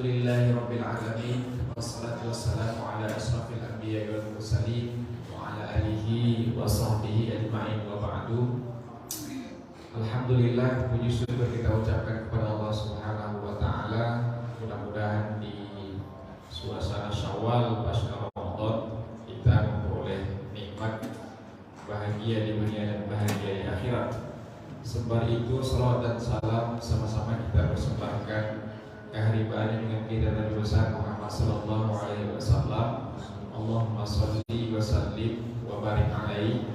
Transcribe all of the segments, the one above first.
Alhamdulillahirabbil alamin wassalatu wassalamu ala asrofil anbiya'i wal mursalin wa ala alihi wa sahbihi ajma'in wa ba'du. Alhamdulillah, puji syukur kita ucapkan kepada Allah Subhanahu wa taala. Mudah-mudahan di suasana Syawal pasca Ramadan kita memperoleh nikmat bahagia di dunia dan bahagia di akhirat. Sebab itu salawat dan salam sama-sama kita persembahkan keharibaan dengan kita Nabi besar Muhammad sallallahu alaihi wasallam. Allahumma shalli wa sallim wa barik alaihi.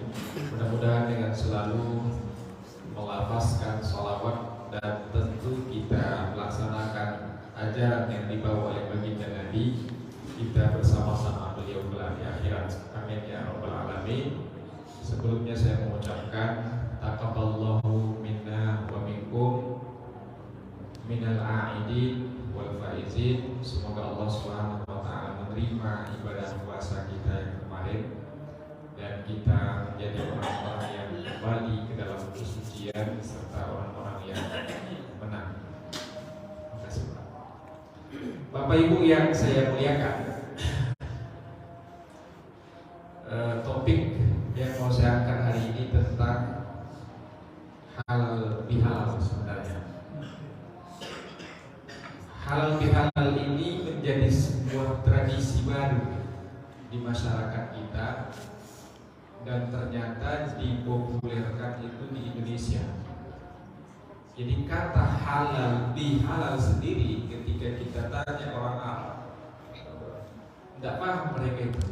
Mudah-mudahan dengan selalu melafazkan salawat dan tentu kita melaksanakan ajaran yang dibawa oleh baginda Nabi, kita bersama-sama beliau kelak di akhirat. Amin ya rabbal alamin. Sebelumnya saya mengucapkan taqabbalallahu minna wa minkum minal a'idin wal faizin. Semoga Allah Subhanahu wa taala menerima ibadah puasa kita yang kemarin dan kita menjadi orang-orang yang kembali ke dalam kesucian serta orang-orang yang menang. Terima kasih Pak. Bapak Ibu yang saya muliakan, topik yang mau saya angkat hari ini tentang halal bihalal. Sebenarnya halal bihalal ini menjadi sebuah tradisi baru di masyarakat kita dan ternyata dipopulerkan itu di Indonesia. Jadi kata halal bihalal sendiri ketika kita tanya orang Arab, tidak paham mereka itu.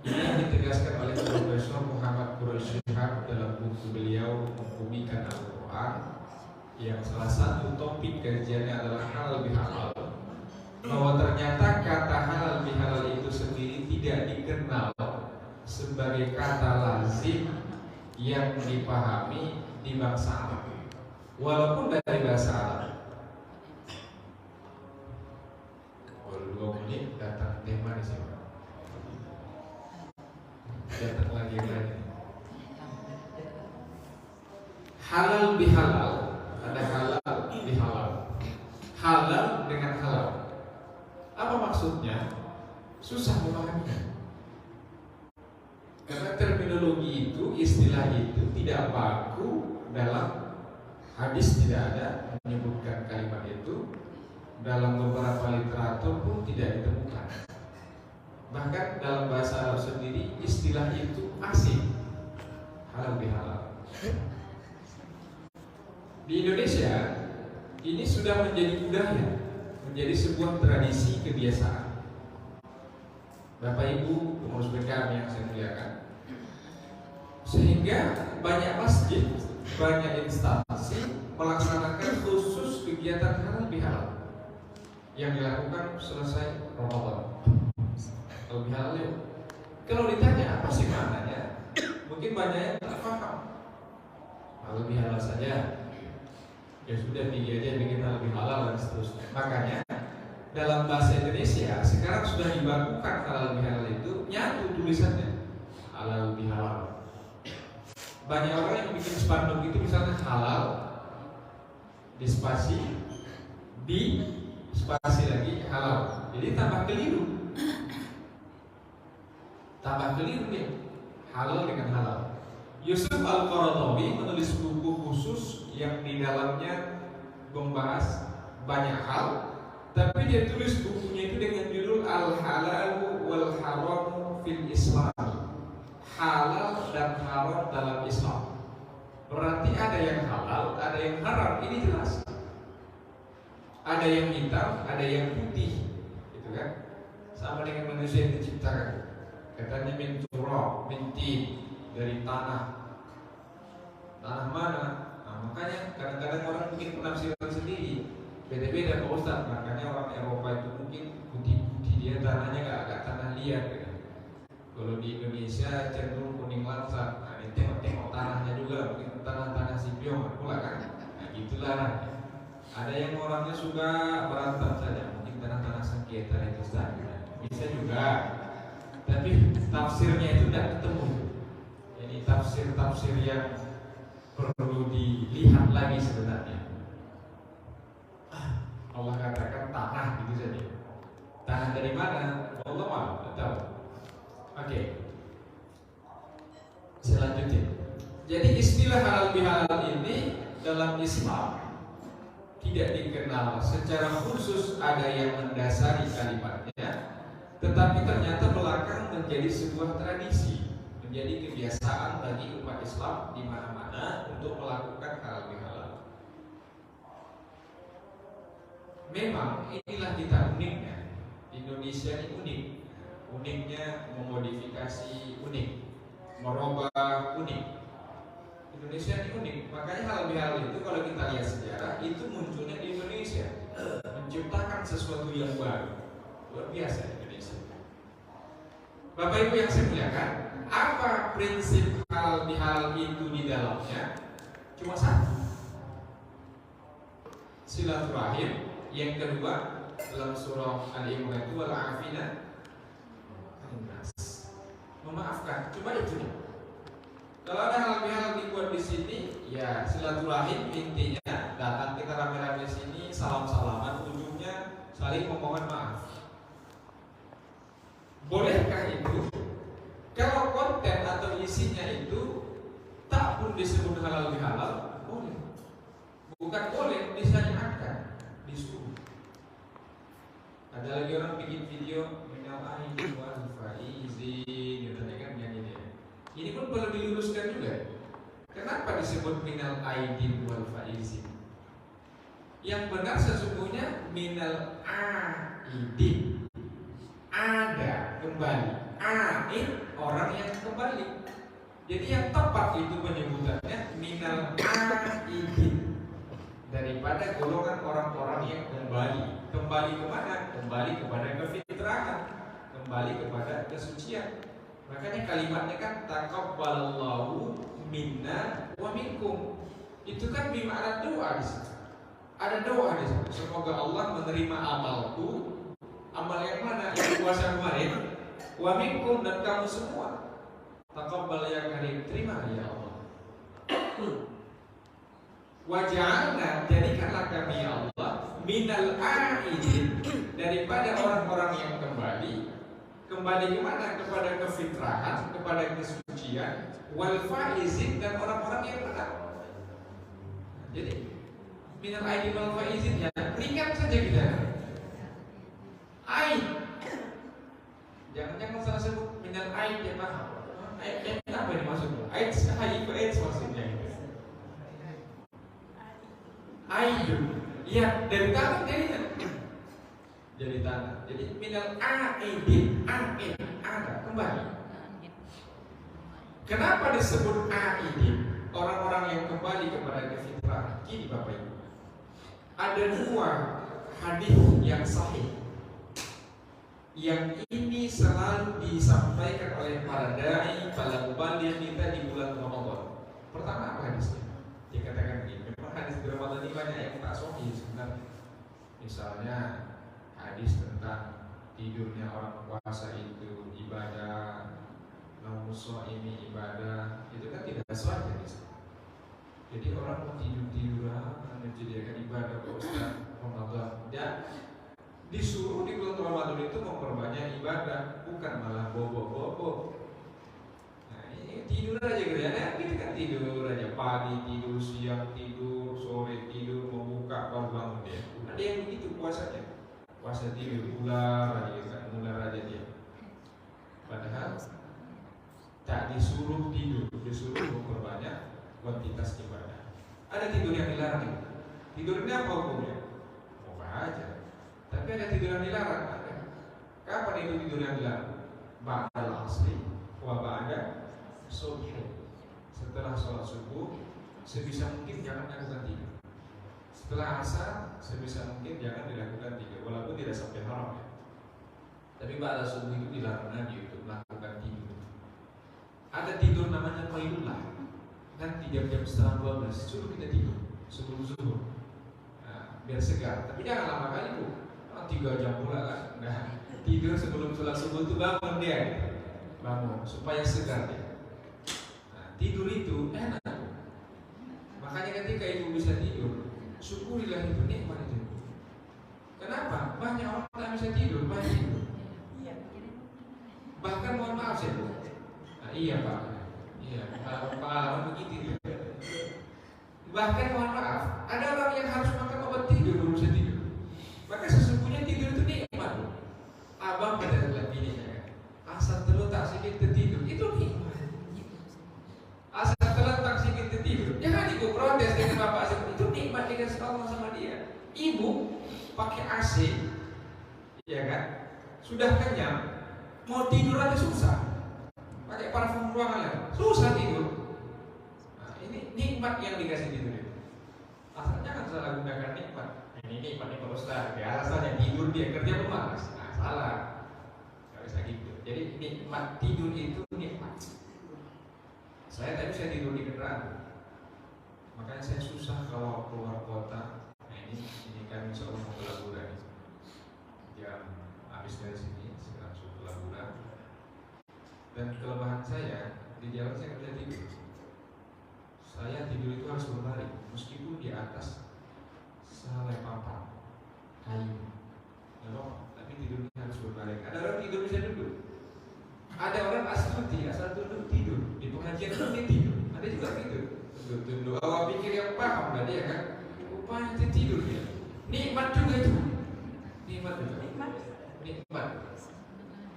Ini yang ditegaskan oleh Profesor Muhammad Quraisy Shihab dalam buku beliau Membumikan Al-Quran, yang salah satu topik kajiannya adalah halal bihalal, bahwa ternyata kata halal bihalal itu sendiri tidak dikenal sebagai kata lazim yang dipahami di bangsa Arab, walaupun dari bahasa Arab. Kalau 2 menit datang tema di sini, datang lagi. Halal bihalal, ada halal bihalal, halal dengan halal. Apa maksudnya? Susah memahaminya. Karena terminologi itu, istilah itu tidak baku dalam hadis, tidak ada menyebutkan kalimat itu. Dalam beberapa literatur pun tidak ditemukan. Bahkan dalam bahasa Arab sendiri istilah itu asing, halal bihalal. Di Indonesia ini sudah menjadi budaya, menjadi sebuah tradisi kebiasaan. Bapak Ibu pengurus BKM yang saya muliakan, sehingga banyak masjid, banyak instansi melaksanakan khusus kegiatan halal bihalal yang dilakukan selesai Ramadan. Halal bihalal ya. Kalau ditanya apa sih maknanya, mungkin banyak yang tak paham. Halal bihalal saja, ya sudah bikin halal bihalal dan seterusnya. Makanya dalam bahasa Indonesia sekarang sudah dibakukan halal bihalal itu nyatu tulisannya halal bihalal. Banyak orang yang bikin spanduk itu misalnya halal di spasi, di spasi lagi halal, jadi tambah keliru nih, halal dengan halal. Yusuf Al-Qaradawi menulis buku khusus yang di dalamnya membahas banyak hal, tapi dia tulis bukunya itu dengan judul Al-Halalu wal Haramu fil Islam, halal dan haram dalam Islam. Berarti ada yang halal, ada yang haram, ini jelas. Ada yang hitam, ada yang putih, gitu kan? Sama dengan manusia yang diciptakan. Katanya min turab, min tin, dari tanah. Tanah mana? Nah, makanya kadang-kadang orang bikin penafsiran sendiri, beda-beda Pak Ustaz. Makanya orang Eropa itu mungkin putih-putih, dia tanahnya agak tanah liat gitu. Kalau di Indonesia cenderung kuning langsat. Nah, ini tengok-tengok tanahnya juga, mungkin tanah-tanah Sipiong pula kan. Nah, gitulah. Ada yang orangnya suka berantem saja, mungkin tanah-tanah sengketa itu saja. Bisa juga. Tapi tafsirnya itu tidak ketemu. Jadi tafsir-tafsir yang perlu dilihat lagi sebenarnya. Allah katakan dari mana? Allah tidak tahu. Oke. Selanjutnya. Jadi istilah halal bihalal ini dalam Islam tidak dikenal secara khusus ada yang mendasari kalimatnya, tetapi ternyata belakang menjadi sebuah tradisi, menjadi kebiasaan bagi umat Islam di mana-mana untuk melakukan halal bihalal. Memang inilah kita uniknya. Indonesia ini unik. Uniknya memodifikasi unik, merubah unik. Indonesia ini unik, makanya halal bihalal itu kalau kita lihat sejarah itu munculnya di Indonesia, menciptakan sesuatu yang baru, luar biasa Indonesia. Bapak Ibu yang saya muliakan, apa prinsip halal bihalal itu di dalamnya? Cuma satu, silaturahim. Yang kedua dalam surah Al-Imran itu wal-afina, memaafkan. Cuma itu nih. Kalau ada hal bihalal dibuat di sini, ya silaturahim intinya datang kita rame-rame sini, salam-salaman, ujungnya saling memohon maaf. Bolehkah itu? Kalau konten atau isinya itu tak pun disebut halal bihalal, boleh. Bukan boleh, disyariatkan, disuruh. Ada lagi orang bikin video minal aidin wal faizin, katanya kan nyanyi dia. Ini pun perlu diluruskan juga. Kenapa disebut minal aidin wal faizin? Yang benar sesungguhnya minal aidin, ada kembali. Aid orang yang kembali. Jadi yang tepat itu penyebutannya minal aidin, daripada golongan orang-orang yang kembali. Kembali kemana? Kembali kepada kefitrahan, kembali kepada kesucian. Makanya kalimatnya kan taqabbalallahu minna wa minkum. Itu kan bermakna doa di situ. Ada doa di situ. Semoga Allah menerima amalku. Amal yang mana? Yang puasa kemarin. Wa minkum, dan kamu semua. Taqabbal ya karim, terima ya Allah. Waj'alna, jadikanlah kami ya Allah minal aidin, daripada orang-orang yang kembali kemana? Kepada kefitrahan, kepada kesucian, wal faizin, dan orang-orang yang benar. Jadi minal aidin wal faizin ya ringan saja kita. Aid, jangan salah sebut minal aid ya paham. Aid apa ini maksudnya? Aid HIV AIDS maksudnya itu. Aidun, ya dari tangan jadi tanah. Jadi minal aidin, aid, ada kembali. Kenapa disebut aidin? Orang-orang yang kembali kepada kefitrahan. Gini Bapak Ibu, ada dua hadis yang sahih yang ini selalu disampaikan oleh para dai, para mubaligh kita di bulan Ramadan. Pertama apa hadisnya? Dikatakan begini, memang hadis di Ramadan ini banyak yang tak sahih sebenarnya. Misalnya hadis tentang tidurnya orang puasa itu ibadah, namuso ini ibadah, itu kan tidak sahih hadis. Jadi orang mau tidur-tiduran menjadikan ibadah ke Ustaz Ramadan, dan disuruh di bulan Ramadan itu memperbanyak ibadah, bukan malah bobo-bobo. Tidur aja gitu ya, kita kan tidur aja, pagi tidur, siang tidur, sore tidur, membuka baru bangun dia. Ada yang begitu puasanya, puasa tidur, ular aja kan, ular aja dia. Padahal tak disuruh tidur, disuruh memperbanyak kuantitas ibadah. Ada tidur yang dilarang. Tidur ini apa hukumnya? Apa aja. Tapi ada tidur yang dilarang. Ada. Kapan itu tidur yang dilarang? Ba'dal asri wa ba'da subuh, setelah sholat subuh sebisa mungkin jangan lakukan tidur. Setelah asar sebisa mungkin jangan dilakukan tidur, walaupun tidak sampai haram ya. Tapi pada subuh itu dilarang Nabi untuk melakukan tidur. Ada tidur namanya qailullah, nanti jam-jam setengah 12 suruh kita tidur sebelum subuh, nah, biar segar. Tapi jangan lama kali Bu, 3 jam pula kan. Nah, tidur sebelum sholat subuh itu bangun dia, bangun supaya segar dia. Tidur itu enak. Makanya ketika ibu bisa tidur, syukurilah itu, nikmat itu. Kenapa? Banyak orang tak bisa tidur, banyak tidur. Bahkan mohon maaf saya Bu. Nah, iya Pak. Iya, pengalaman begitu. Bahkan mohon maaf, ada orang yang harus makan obat tidur baru bisa tidur. Maka sesungguhnya tidur itu nikmat. Abang pada bini saya, asal terletak sedikit tertidur itu nikmat. Asal terletak sedikit tertidur, jangan ibu protes dengan bapak saya. Itu nikmat dikasih Allah sama dia. Ibu pakai AC, ya kan? Sudah kenyang, mau tidur aja susah. Pakai parfum ruangan, susah tidur. Ini nikmat yang dikasih tidur itu. Asal jangan salah gunakan nikmat. Ini nikmat nih Pak Ustaz. Biasanya tidur dia kerja pemalas. Nah, salah. Gak bisa gitu. Jadi nikmat tidur itu nikmat. Saya tadi saya tidur di kendaraan. Makanya saya susah kalau keluar kota. Nah ini kan insya Allah mau ke Labuan. Jam habis dari sini saya langsung ke Labuan. Dan kelemahan saya di jalan saya kerja tidur. Saya tidur itu harus berbaring, meskipun di atas selai papan kayu, tapi tidurnya harus berbaring. Ada orang tidur bisa duduk, ada orang asal duduk tidur di pengajian dia tidur, ada juga tidur. Tunduk awal pikir yang paham lah dia kan, rupanya dia tidur dia. Nikmat juga itu, nikmat juga, nikmat.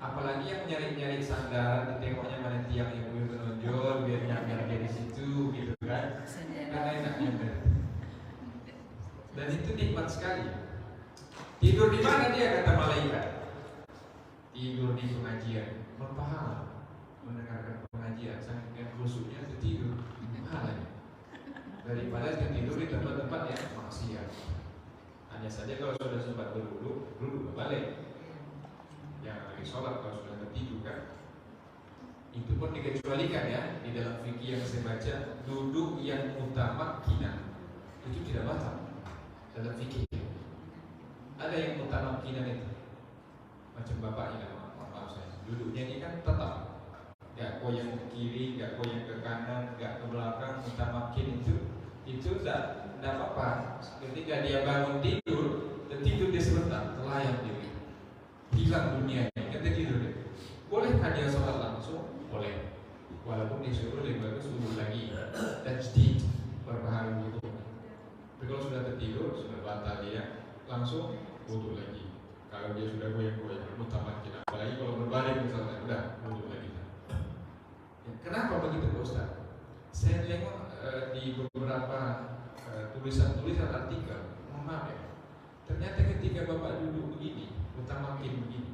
Apalagi yang nyari sandaran, ditengoknya mana tiang yang lebih menonjol, biar nyampe di situ, gitu kan? Karena enaknya benar. Dan itu nikmat sekali. Tidur di mana dia kata malaikat? Tidur di pengajian, berpahala. Mendengarkan pengajian, sampai khusyuknya tidur, pahalanya. Daripada tidur di tempat-tempat yang maksiat. Hanya saja kalau sudah sempat duduk balik. Yang lagi sholat kalau sudah tertidur kan, itu pun dikecualikan ya di dalam fikih yang saya baca, duduk yang utama kinan itu tidak batal dalam fikih. Ada yang utama kinan itu macam bapak ini, maaf saya, duduknya ini kan tetap, gak goyang ke kiri, gak goyang ke kanan, gak ke belakang, utama kin itu tidak apa-apa. Ketika dia bangun tidur, tertidur dia sebentar, terlayang dia. Hilang dunia ini, kata tidur deh. Bolehkah dia sholat langsung? Boleh. Walaupun disuruh lebih bagus duduk lagi. Dan sedikit berbahaya gitu. Tapi kalau sudah tertidur, sudah batal dia, langsung duduk lagi. Kalau dia sudah goyang-goyang, mutamakin. Apalagi kalau berbaring misalnya, udah duduk lagi. Ya, kenapa begitu Pak Ustaz? Saya tengok di beberapa tulisan-tulisan artikel, mohon maaf ya. Ternyata ketika bapak duduk begini, utamakin begini,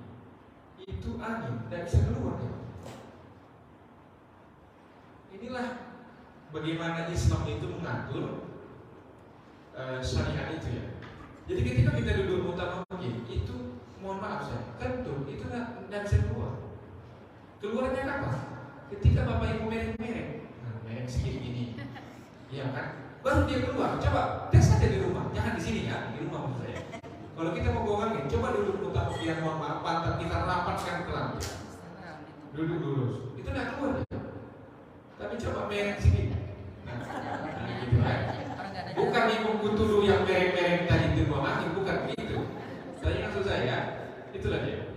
itu angin tidak bisa keluar ya. Inilah bagaimana Islam itu mengatur syariat itu ya. Jadi ketika kita duduk utamakin, itu mohon maaf saya, kentut itu tidak bisa keluar. Keluarnya kapan? Ketika bapak ibu mereng-mereng, mereng sedikit gini, iya kan? Baru dia keluar. Coba tes saja di rumah, jangan di sini ya, di rumah maksud saya. Kalau kita mau bohongin, coba duduk utama biar mohon pantat kita rapatkan ke lantai. Duduk lurus, itu tidak keluar ya. Tapi coba mereng sedikit. Nah, gitu kan? Bukan ibu kutulu yang mereng-mereng tadi itu buang angin, bukan begitu. Saya maksud saya, itulah dia.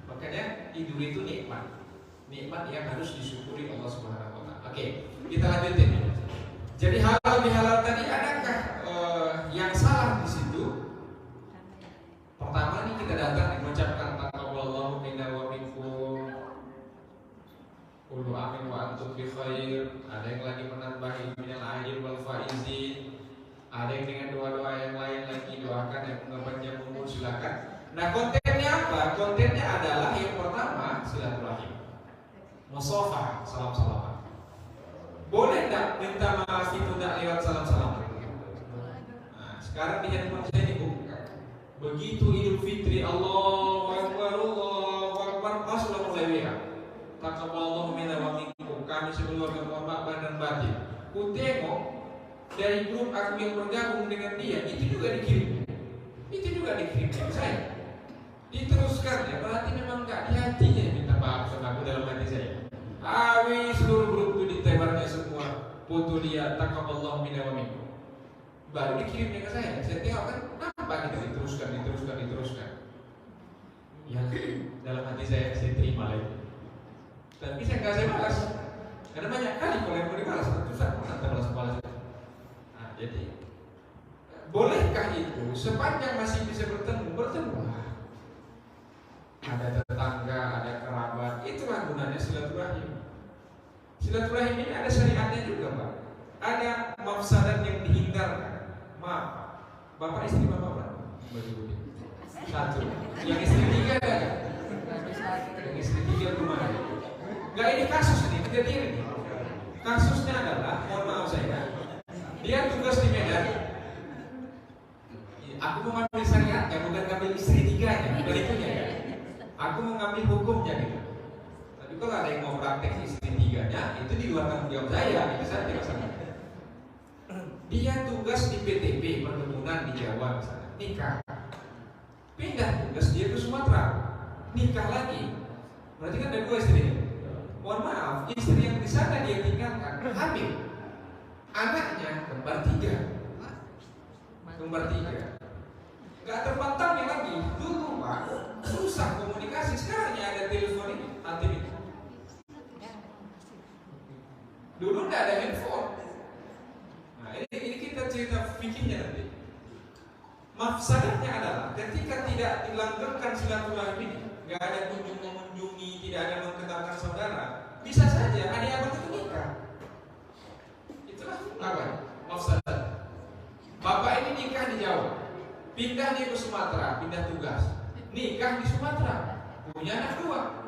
Makanya tidur itu nikmat. Nikmat yang harus disyukuri Allah Subhanahu wa Ta'ala. Oke, kita lanjutin. Jadi halal bihalal tadi adakah yang salah di situ? Pertama nih kita datang mengucapkan taqabbalallahu minna wa minkum. Kullu amin wa antum bi khair. Ada yang lagi menambahi minal ajil wal faizin. Ada yang dengan doa-doa yang lain lagi doakan yang panjang umur silakan. Nah, kontennya apa? Kontennya adalah yang pertama silaturahim. Mushafah, salam-salaman. Boleh tak minta maaf itu tak lewat salam-salaman? Nah, sekarang di handphone saya ini buka. Begitu Idul Fitri, Allahu Akbar, pas sudah mulai WA. Taqabbalallahu minna wa minkum. Kami sekeluarga Muhammad dan batin. Ku tengok dari grup aku yang bergabung dengan dia, itu juga dikirim. Itu juga dikirim ke saya. Diteruskan ya, berarti memang gak di hatinya minta maaf sama aku dalam hati saya. Seluruh grup itu ditebarnya semua foto dia taqabbalallahu minna wa minkum. Baru dikirimnya ke saya tengok kan, kenapa kita diteruskan. yang dalam hati saya terima lagi. Tapi saya balas. Karena banyak kali kalau yang mau dibalas, susah balas. Nah, jadi bolehkah itu sepanjang masih bisa bertemu? Ada tetangga, ada kerabat, itulah gunanya silaturahim. Silaturahim ini ada syariatnya juga, Pak. Ada mafsadat yang dihindarkan. Maaf, Bapak istri Bapak berapa? Satu. Yang istri 3 ada nggak? Yang istri 3 kemana? Nggak, ini kasus ini, kejadian ini. Kasusnya adalah, mohon maaf saya, dia tugas di Medan. Aku mau ngambil syariatnya, bukan ngambil istri 3-nya, bukan itunya ya. Aku mau ngambil hukumnya gitu. Tapi kalau ada yang mau praktek istri 3-nya, itu di luar tanggung jawab saya, itu saja masalahnya. Dia tugas di PTP, perkebunan di Jawa misalnya, nikah. Pindah tugas dia ke Sumatera, nikah lagi. Berarti kan ada 2 istri. Mohon maaf, istri yang di sana dia tinggalkan hamil. Anaknya kembar 3. Gak terpantangnya lagi. Dulu Pak, susah komunikasi. Sekarang ya ada telepon ini, aktif ini. Dulu gak ada handphone. Nah ini kita cerita fikihnya nanti. Mafsadatnya adalah ketika tidak dilanggengkan silaturahim ini, gak ada mengunjungi, tidak ada mengenalkan saudara, bisa saja adik abang itu nikah. Itulah apa? Mafsadat. Bapak ini nikah di Jawa, pindah dia ke Sumatera, pindah tugas, nikah di Sumatera, punya anak 2.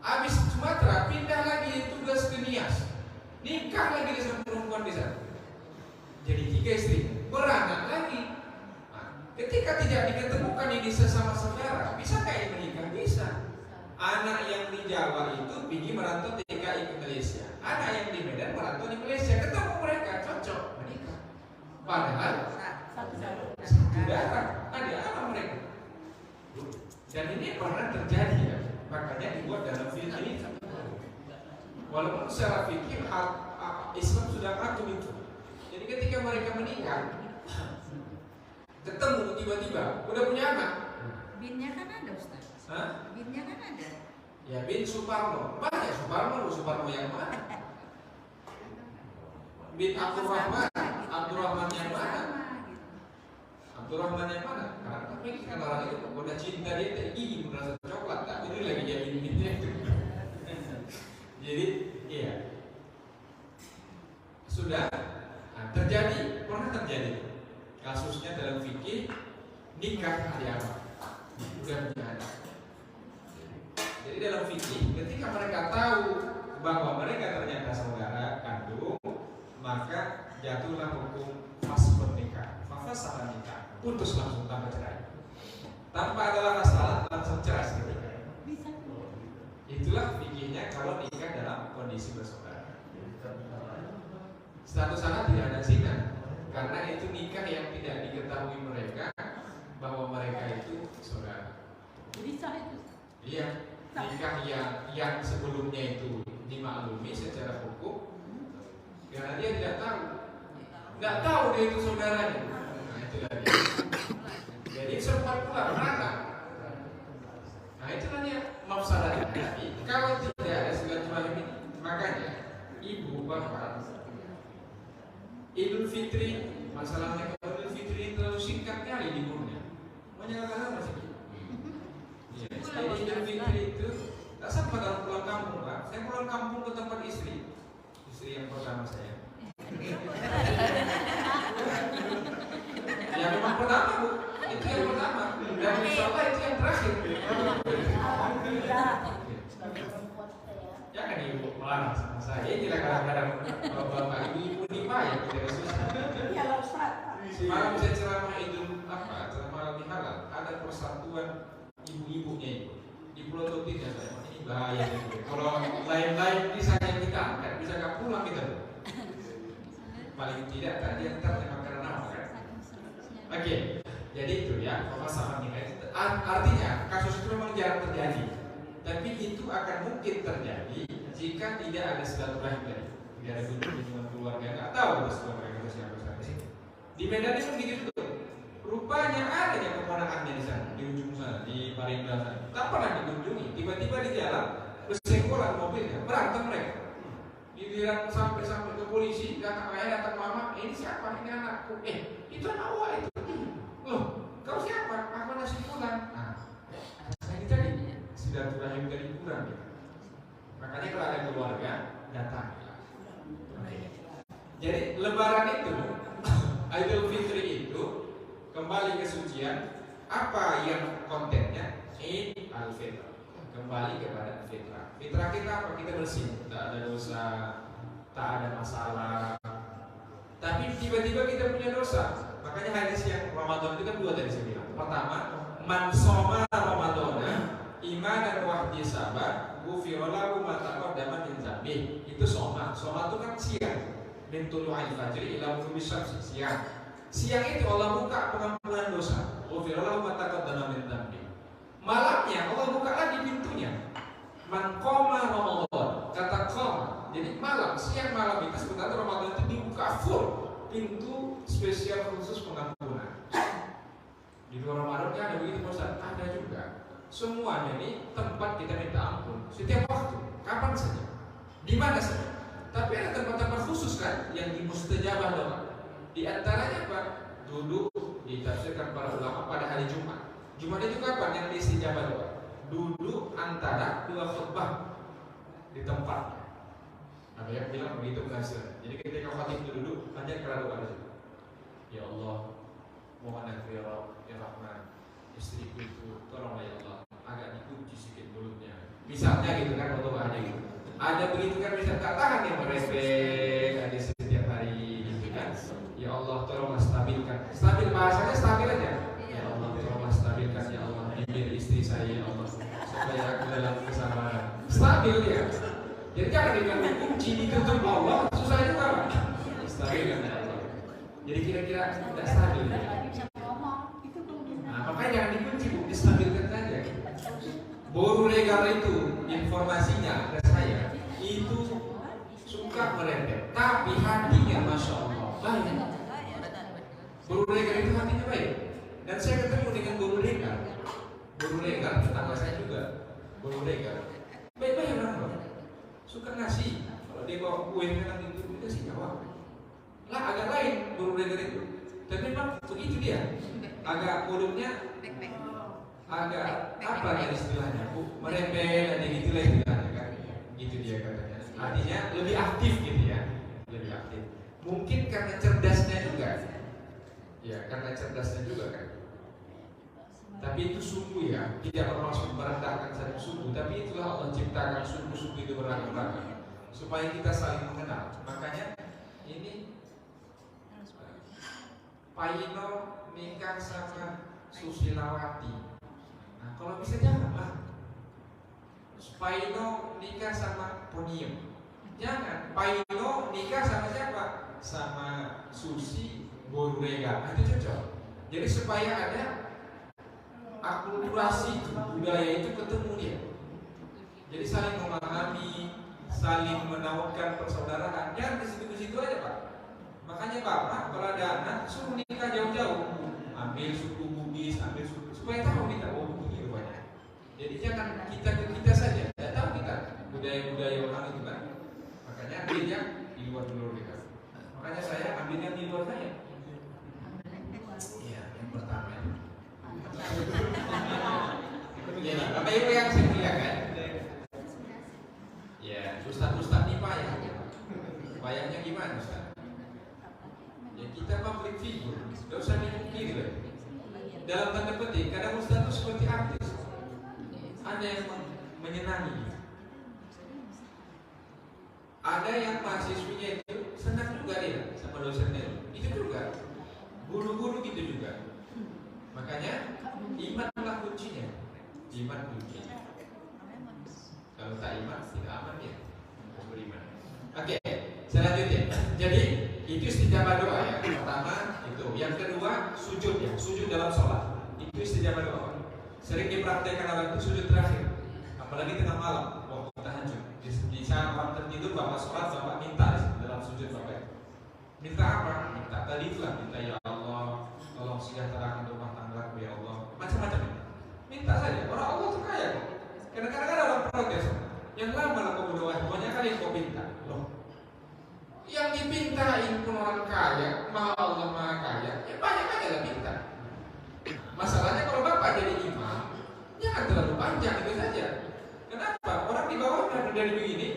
Habis Sumatera, pindah lagi tugas ke Nias, nikah lagi sama perempuan di sana. Jadi 3 istri, beranak lagi. Nah, ketika tidak diketemukan ini sesama saudara, bisa kayak menikah? Bisa. Anak yang di Jawa itu pergi merantau TKI ke Malaysia, anak yang di Medan merantau di Malaysia, ketemu mereka cocok menikah. Padahal satu darah, ada apa mereka? Dan ini pernah terjadi ya, makanya dibuat dalam film ini. Walaupun secara fikih Islam sudah atur itu. Jadi ketika mereka menikah, ketemu tiba-tiba, udah punya anak. Binnya kan ada Ustaz. Hah? Binnya kan ada. Ya bin Suparno, banyak Suparno yang mana? Bin Abdurrahman yang mana? Abdurrahman yang mana? Karena kan orang itu udah cinta dia tak gigi merasa coklat, tak ini lagi jadi binnya itu. Jadi, iya. Sudah pernah terjadi kasusnya dalam fikih nikah di apa? Udah punya anak. Jadi dalam fikih ketika mereka tahu bahwa mereka ternyata saudara kandung, maka jatuhlah hukum faskhun nikah, fafasakhan nikah, putus langsung tanpa cerai, tanpa ada masalah, langsung cerai seketika. Itulah fikihnya kalau nikah dalam kondisi bersaudara. Status anak tidak ada zina, karena itu nikah yang tidak diketahui mereka bahwa mereka itu saudara. Jadi sah itu. Iya, nikah yang sebelumnya itu dimaklumi secara hukum, karena dia tidak tahu dia itu saudaranya. Nah itu lagi. Jadi sempat pula merana. Nah itulah dia mafsadat. Kalau tidak ada silaturahim ini, makanya ibu bapak Idul Fitri, masalahnya kalau Idul Fitri terlalu singkat kali liburnya. Menyalakan apa sih? Ya, jadi Idul Fitri itu tak sama dalam pulang kampung Pak. Saya pulang kampung ke tempat istri yang pertama saya. Ya memang pertama Bu, itu yang pertama. Dan insya Allah itu yang terakhir. Jangan ibu melarang sama saya. Inilah kadang-kadang bapak ibu nikah ya kita susah. Malam saya ceramah ceramah lebih halal. Ada persatuan ibu-ibunya itu di Pulau Totin ya saya. Ini bahaya gitu. Kalau lain-lain bisa kita angkat, bisa nggak pulang kita. Paling tidak tadi antar makanan apa kan? Oke, jadi itu ya pemasangan nikah itu. Artinya kasus itu memang jarang terjadi. Tapi itu akan mungkin terjadi jika tidak ada silaturahim tadi, tidak ada kunjungan keluarga, nggak tahu silaturahim itu siapa di sini. Di Medan itu begitu tuh, Rupanya ada yang keponakannya di sana, di ujung sana, di Parinda sana. Tak pernah dikunjungi. Tiba-tiba di jalan bersenggolan mobilnya, berantem mereka. Giliran sampai ke polisi, datang ayah, datang mama, ini siapa? Ini anakku. Itu anak awak itu. Loh, kau siapa? Aku nasi kurang. Nah, ini tadi silaturahim tadi kurang. Makanya kalau ada keluarga, datang. Jadi Lebaran itu, Idul Fitri itu kembali ke sucian. Apa yang kontennya? Eid al-Fitr. Kembali kepada fitrah. Fitrah kita apa? Kita bersih, tak ada dosa, tak ada masalah. Tapi tiba-tiba kita punya dosa. Makanya hadis yang Ramadan itu kan dua tadi saya bilang. Pertama, man shoma Ramadana imanan wa ihtisaban ghufira lahu ma taqaddama min dzambi. Itu shoma. Shoma itu kan siang. Min tulu'il fajri ila ghurubi syamsi, siang. Siang itu Allah buka pengampunan dosa. Ghufira lahu ma taqaddama min dzambi. Malamnya Allah buka lagi pintunya. Man qoma Ramadan, kata qoma. Jadi malam, siang malam itu sebenarnya Ramadan itu dibuka full pintu spesial khusus pengampunan. Di luar Ramadan ada begitu Ustaz? Ada juga. Semuanya ini tempat kita minta ampun setiap waktu, kapan saja, di mana saja. Tapi ada tempat-tempat khusus kan yang mustajabah doa. Di antaranya apa? Duduk ditafsirkan para ulama pada hari Jumat. Jumat itu kapan yang diistijabah doa? Duduk antara dua khutbah di tempat. Nah, yang bilang begitu berhasil. Jadi ketika khatib itu duduk, panjang kalau doa itu. Ya Allah, mohon ampun ya Rahman, istriku itu tolonglah ya Allah, agak dikunci sedikit mulutnya. Misalnya gitu kan, atau aja gitu. Ada begitu kan bisa tak tahan yang merepek ada setiap hari gitu kan. Ya Allah, tolonglah stabilkan. Stabil bahasanya stabil aja. Ya Allah, tolonglah stabilkan ya Allah, bimbing istri saya ya Allah supaya aku dalam kesabaran. Stabil dia. Jadi jangan dengan kunci ditutup Allah, susah juga Pak. Stabil kan ya Allah. Jadi kira-kira tidak stabil. Nah, makanya jangan dikunci, Bu, distabilkan saja. Boru legal itu informasinya ke saya itu suka merepek, tapi hatinya masya Allah baik. Boru legal itu hatinya baik. Dan saya ketemu dengan boru legal. Boru legal tetangga saya juga. Boru legal baik-baik orang. Suka ngasih, kalau dia bawa kue kan itu kasih jawab. Lah agak lain guru legal itu. Dan memang begitu dia. Agak mulutnya agak apa ya istilahnya? Merempet dan gitu lah istilahnya kan. Gitu dia katanya. Artinya lebih aktif gitu ya. Lebih aktif. Mungkin karena cerdasnya juga. Ya, karena cerdasnya juga kan. Tapi itu sungguh ya, tidak bermaksud merendahkan satu suku, tapi itulah Allah ciptakan suku-suku itu beragam-ragam supaya kita saling mengenal. Makanya ini Paino nikah sama Susilawati. Nah, kalau bisa janganlah. Paino nikah sama Ponium. Jangan. Paino nikah sama siapa? Sama Susi Borurega. Nah, itu cocok. Jadi supaya ada akulturasi budaya itu ketemu dia. Jadi saling memahami, saling menautkan persaudaraan. Jangan di situ-situ aja Pak. Makanya Bapak kalau ada anak suruh nikah jauh-jauh, ambil suku Bugis, ambil suku supaya tahu kita begini rupanya. Jadi jangan kita ke kita saja, tidak tahu kita budaya-budaya orang itu kan. Makanya ambilnya di luar dulu kita. Makanya saya ambil yang di luar saya. Iya, yang pertama. Jadi Bapak Ibu yang saya muliakan, ya Ustaz-Ustaz ini payah. Payahnya gimana Ustaz? Ya kita public figure, tidak usah dipungkiri lah. Dalam tanda petik, kadang Ustaz itu seperti artis. Ada yang menyenangi, ada yang mahasiswinya itu senang juga dia sama dosennya. Itu juga guru-guru gitu juga. Makanya imanlah kuncinya. Iman kuncinya. Kalau tak iman tidak aman ya. Harus beriman. Oke, selanjutnya. Jadi itu istijabah doa ya. Pertama itu. Yang kedua sujud ya. Sujud dalam sholat. Itu istijabah doa. Sering dipraktekkan orang itu sujud terakhir. Apalagi tengah malam waktu tahajud. Di saat orang tertidur bapak sholat bapak minta dalam sujud bapak. Minta apa? Minta tadi itulah. Minta ya Allah tolong sejahterakan rumah Minta saja. Orang Allah tuh kaya kok. Kadang-kadang ada orang protes. Yang lama lah kau berdoa, banyak kali yang kau pinta. Loh, yang dipintain pun orang kaya, maha Allah maha kaya, ya banyak aja lah minta. Masalahnya kalau bapak jadi imam, jangan terlalu panjang itu saja. Kenapa? Orang di bawah udah dari begini,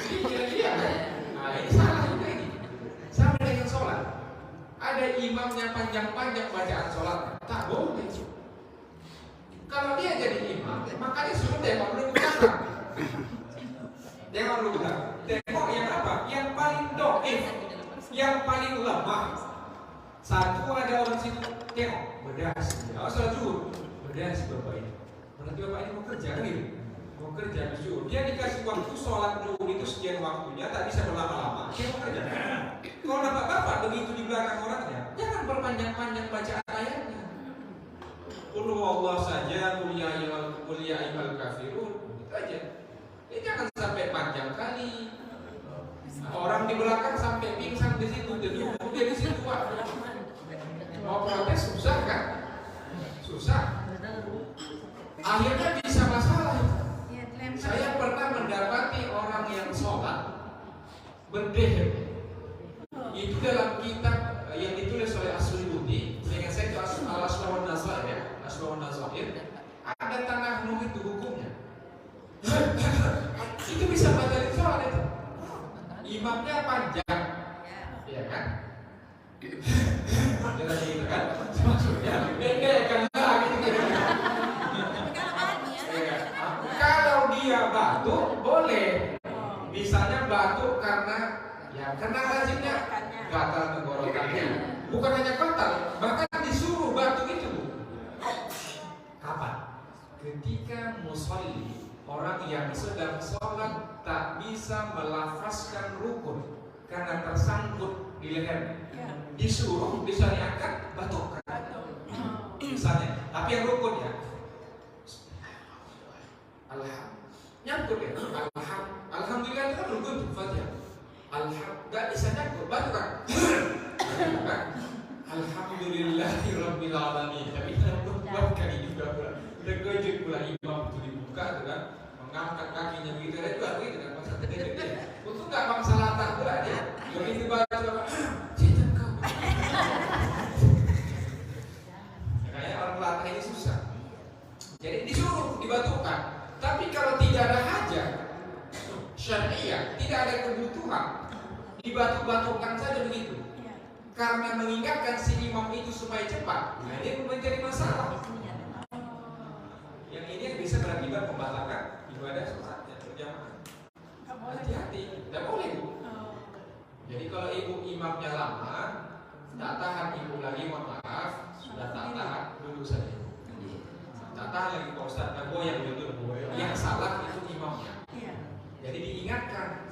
kira-kira kan? Nah ini salah juga ini. Sama dengan sholat. Ada imamnya panjang-panjang bacaan sholat, tak boleh. Kalau dia jadi imam, makanya suruh tengok dulu ke belakang. Tengok dulu ke belakang. Tengok yang apa? Yang paling doif, yang paling lemah. Satu ada orang situ, tengok, bedas. Ya, salat zuhur, bedas bapak ini. Berarti bapak ini mau kerja kan gitu? Mau kerja habis zuhur. Dia dikasih waktu sholat zuhur itu sekian waktunya, tak bisa berlama-lama. Dia mau kerja. Kalau bapak begitu di belakang orangnya, jangan berpanjang-panjang bacaan ayatnya. Qul huwallahu saja, qul ya ayyuhal kafirun. Itu aja. Ini jangan sampai panjang kali. Orang di belakang sampai pingsan di situ, jadi dia di situ Pak. Mau protes susah kan? Susah. Akhirnya bisa masalah. Saya pernah mendapati orang yang sholat berdehek. Itu dalam kitab yang ditulis oleh As-Suyuti, dengan saya itu Al-Asbahun Nazair, Asbahun Nazair, ada tanah nuh itu hukumnya. Itu bisa batalin sholat itu. Imamnya panjang, ya kan? Jelas gitu kan? Maksudnya beda kan gitu. Kalau dia batuk boleh, misalnya batuk karena lazimnya gatal tenggorokannya. Bukan hanya gatal, bahkan disuruh batuk itu. Kapan? Ketika musolli, orang yang sedang sholat tak bisa melafazkan rukun karena tersangkut di lehernya. Disuruh disyariatkan batukkan. Misalnya, tapi yang rukun ya. Nyangkut ya. Alhamdulillah itu kan rukun tuh Fatihah. Gak bisa nyangkut, batukkan. Alhamdulillahirabbil alamin. Tapi buat kali juga pula. Udah gojek pula imam itu dibuka tuh kan. Mengangkat kakinya begitu ada juga begitu kan masa terjadi dia. Untuk nggak bangsa latah pula dia. Begitu baca cinta kau. Kayak orang latah ini susah. Jadi disuruh dibatukkan. Tapi kalau tidak ada hajat syariah, tidak ada kebutuhan, dibatuk-batukkan saja begitu. Karena mengingatkan si imam itu supaya cepat. Nah ini menjadi masalah. Yang ini yang bisa berakibat pembatalan ibadah sholatnya berjamaah. Hati-hati, tidak boleh Bu. Jadi kalau ibu imamnya lama, tak tahan ibu lagi, mohon maaf, sudah tak tahan dulu saja. Tak tahan lagi Pak Ustaz, tak goyang betul. Yang salah itu imamnya. Jadi diingatkan.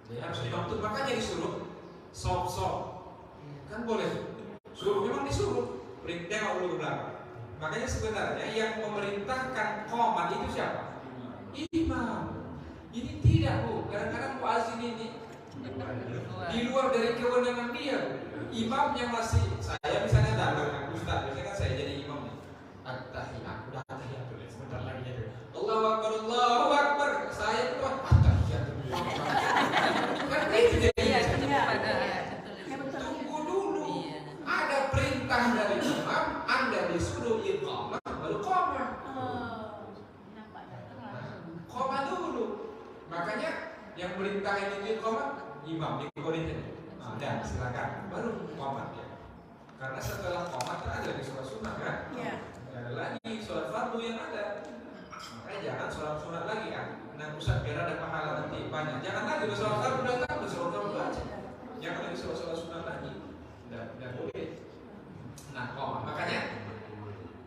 Jadi harus imam itu makanya disuruh sop-sop. Kan boleh. Suruh memang disuruh. Perintah dulu ke belakang. Makanya sebenarnya yang memerintahkan qomat itu siapa? Imam. Ini tidak Bu. Kadang-kadang muazin ini di luar dari kewenangan dia. Imamnya masih, saya misalnya datang Ustaz, biasanya kan saya jadi imam nih. At-tahiyat, udah at-tahiyat dulu, sebentar lagi ya. Allahu Akbar, Allahu Akbar. Saya itu at-tahiyat dulu. Kan itu jadi. Tunggu dulu. Ada perintah dari imam, Anda disuruh iqamah baru qamah. Qamah dulu. Makanya yang perintah itu iqamah imam di koridor. Dan silakan baru qomat ya. Karena setelah qomat kan ada di sholat sunnah kan? Iya. Ada lagi sholat fardu yang ada. Makanya jangan sholat sunat lagi kan? Nah Ustaz biar ada pahala nanti banyak. Jangan lagi sholat fardu datang sholat fardu aja. Jangan lagi sholat sunat lagi. Tidak boleh. Nah qomat makanya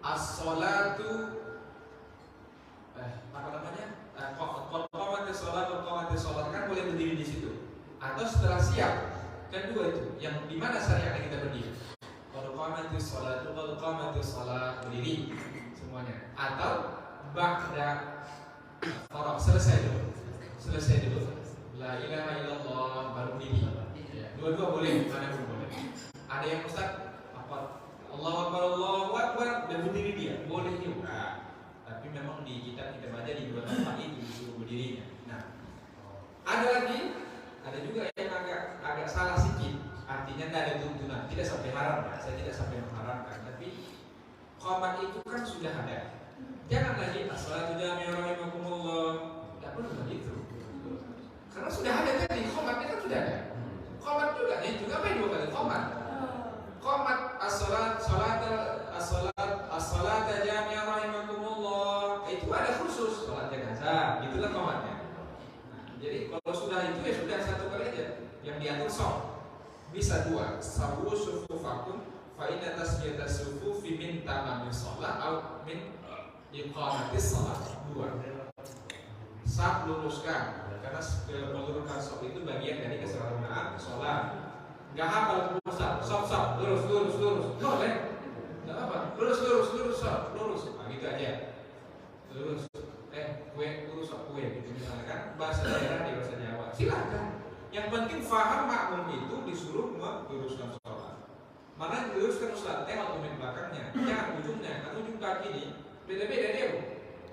as-sholatu apa namanya? Qomat kan boleh berdiri di situ. Atau setelah siap. Kedua itu, yang di mana syariat kita berdiri. Kalau qamatis shalah berdiri semuanya. Atau ba'da faragh selesai dulu. La ilaha illallah baru berdiri. Dua-dua boleh, mana pun boleh. Ada yang Ustaz apa Allahu Akbar dan berdiri dia. di kita baca di dua tempat itu disuruh berdirinya. Nah, ada juga yang agak salah sedikit. Artinya tidak ada tuntunan, tidak sampai haram. Saya tidak sampai mengharamkan, tapi khomat itu kan sudah ada. Jangan lagi as-salatu jami'ah rahimakumullah. Tidak perlu begitu. Karena sudah ada tadi, khomatnya kan sudah ada. Khomat juga nih, juga apa dua kali khomat? Khomat as-salat jami'ah rahimakumullah. Itu ada khusus salat jenazah, itulah khomatnya. Jadi kalau sudah itu ya sudah satu kali aja. Yang diatur sok bisa dua. Sawu sufufakum fa inna tasjiyatas sufufi min tamamis shalah au min iqamatis shalah. Dua. Saf luruskan, karena meluruskan saf itu bagian dari kesempurnaan sholat. Gak hafal saf lurus. Boleh. Gak apa. Lurus saf lurus. Nah, gitu aja. Lurus. Kue lurus kue gitu misalnya kan bahasa daerah di bahasa Jawa. Silakan. Yang penting faham makmum itu disuruh meluruskan sholat. Mana luruskan sholat atau main belakangnya, jangan ujungnya. Kan ujung kaki ini beda-beda dia.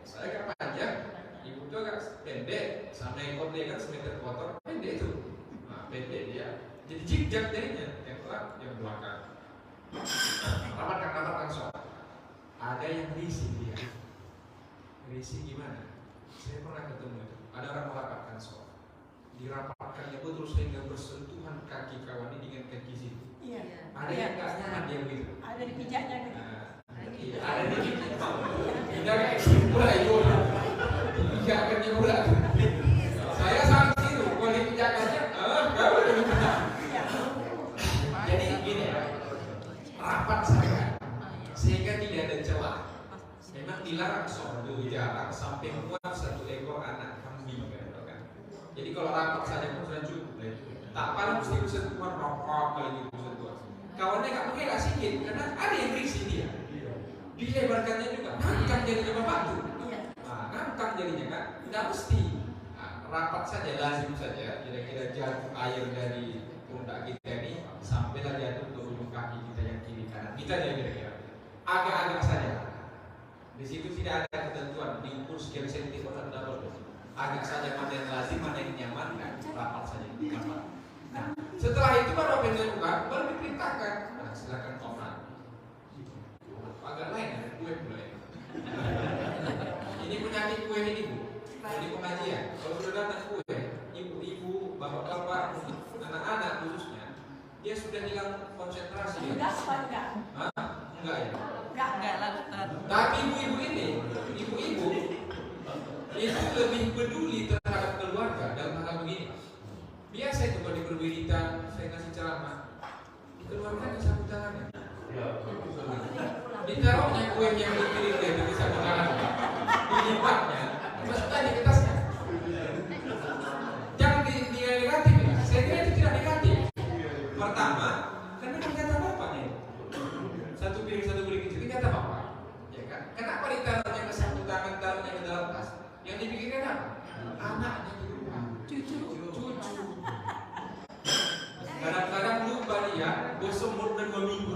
Saya agak panjang, ibu itu agak pendek, sama ekor dia kan semeter kotor, pendek itu. Nah, pendek dia. Jadi zigzag jadinya, yang belakang, yang belakang. Rapatkan sholat. Ada yang risih dia. Risih gimana? Saya pernah ketemu itu. Ada orang merapatkan sholat. Dirapatkannya betul sehingga bersentuhan kaki kawan ini dengan kaki situ. Iya. Ada yang nggak nyaman dia begitu. Ada di pijaknya gitu. Iya, ada di pijak. Tidak kayak ekstrim pula itu. Pijakannya pula. Saya sangat situ. Kalau di pijakannya, nggak boleh dipijak. Jadi gini, rapat saja sehingga tidak ada celah. Memang dilarang sholat jarak sampai muat satu ekor anak kambing kan. Jadi kalau rapat saja pun sudah cukup. Tak paling mesti bersentuhan rokok kali itu bersentuhan. Kawannya nggak pakai nggak sedikit karena ada yang risih dia. Dilebarkannya juga. Ngangkang jadinya bapak tuh. Ngangkang jadinya kan. Nggak mesti. Rapat saja lazim saja. Kira-kira jatuh air dari pundak kita ini sampailah jatuh ke ujung kaki kita yang kiri kanan. Kita aja kira-kira. Agak-agak saja. Di situ tidak ada ketentuan diukur sekian sentimeter atau berapa. Agak saja mana yang lazim, mana yang nyaman, kan rapat saja. Rapat. Nah, setelah itu baru apa yang dilakukan? Baru diperintahkan. Nah, silakan komat. Agak lain ada kue mulai. Ini penyakit kue ini bu. Di pengajian. Kalau sudah datang kue, ibu-ibu, bapak-bapak, anak-anak khususnya, dia sudah hilang konsentrasi. Enggak enggak. Hah? Enggak ya? Enggak lah. Tapi ibu-ibu ini, ibu-ibu itu lebih peduli terhadap keluarga dalam hal begini. Biasa itu kalau di perwiritan saya kasih ceramah, di keluarga disambut tangannya. Ditaruhnya kue yang dipiring dia di samping tangannya, dilipatnya, mesti di atasnya. Jangan dia negatif ya. Saya kira itu tidak negatif. Pertama, karena kan kata bapaknya. Satu piring kecil ini kata bapak. Ya kan? Kenapa ditaruhnya ke samping tangan, taruhnya ke dalam tas? Yang dipikirkan apa? Anaknya di rumah. Cucu. Kadang-kadang lupa dia bersemur dan 2 minggu.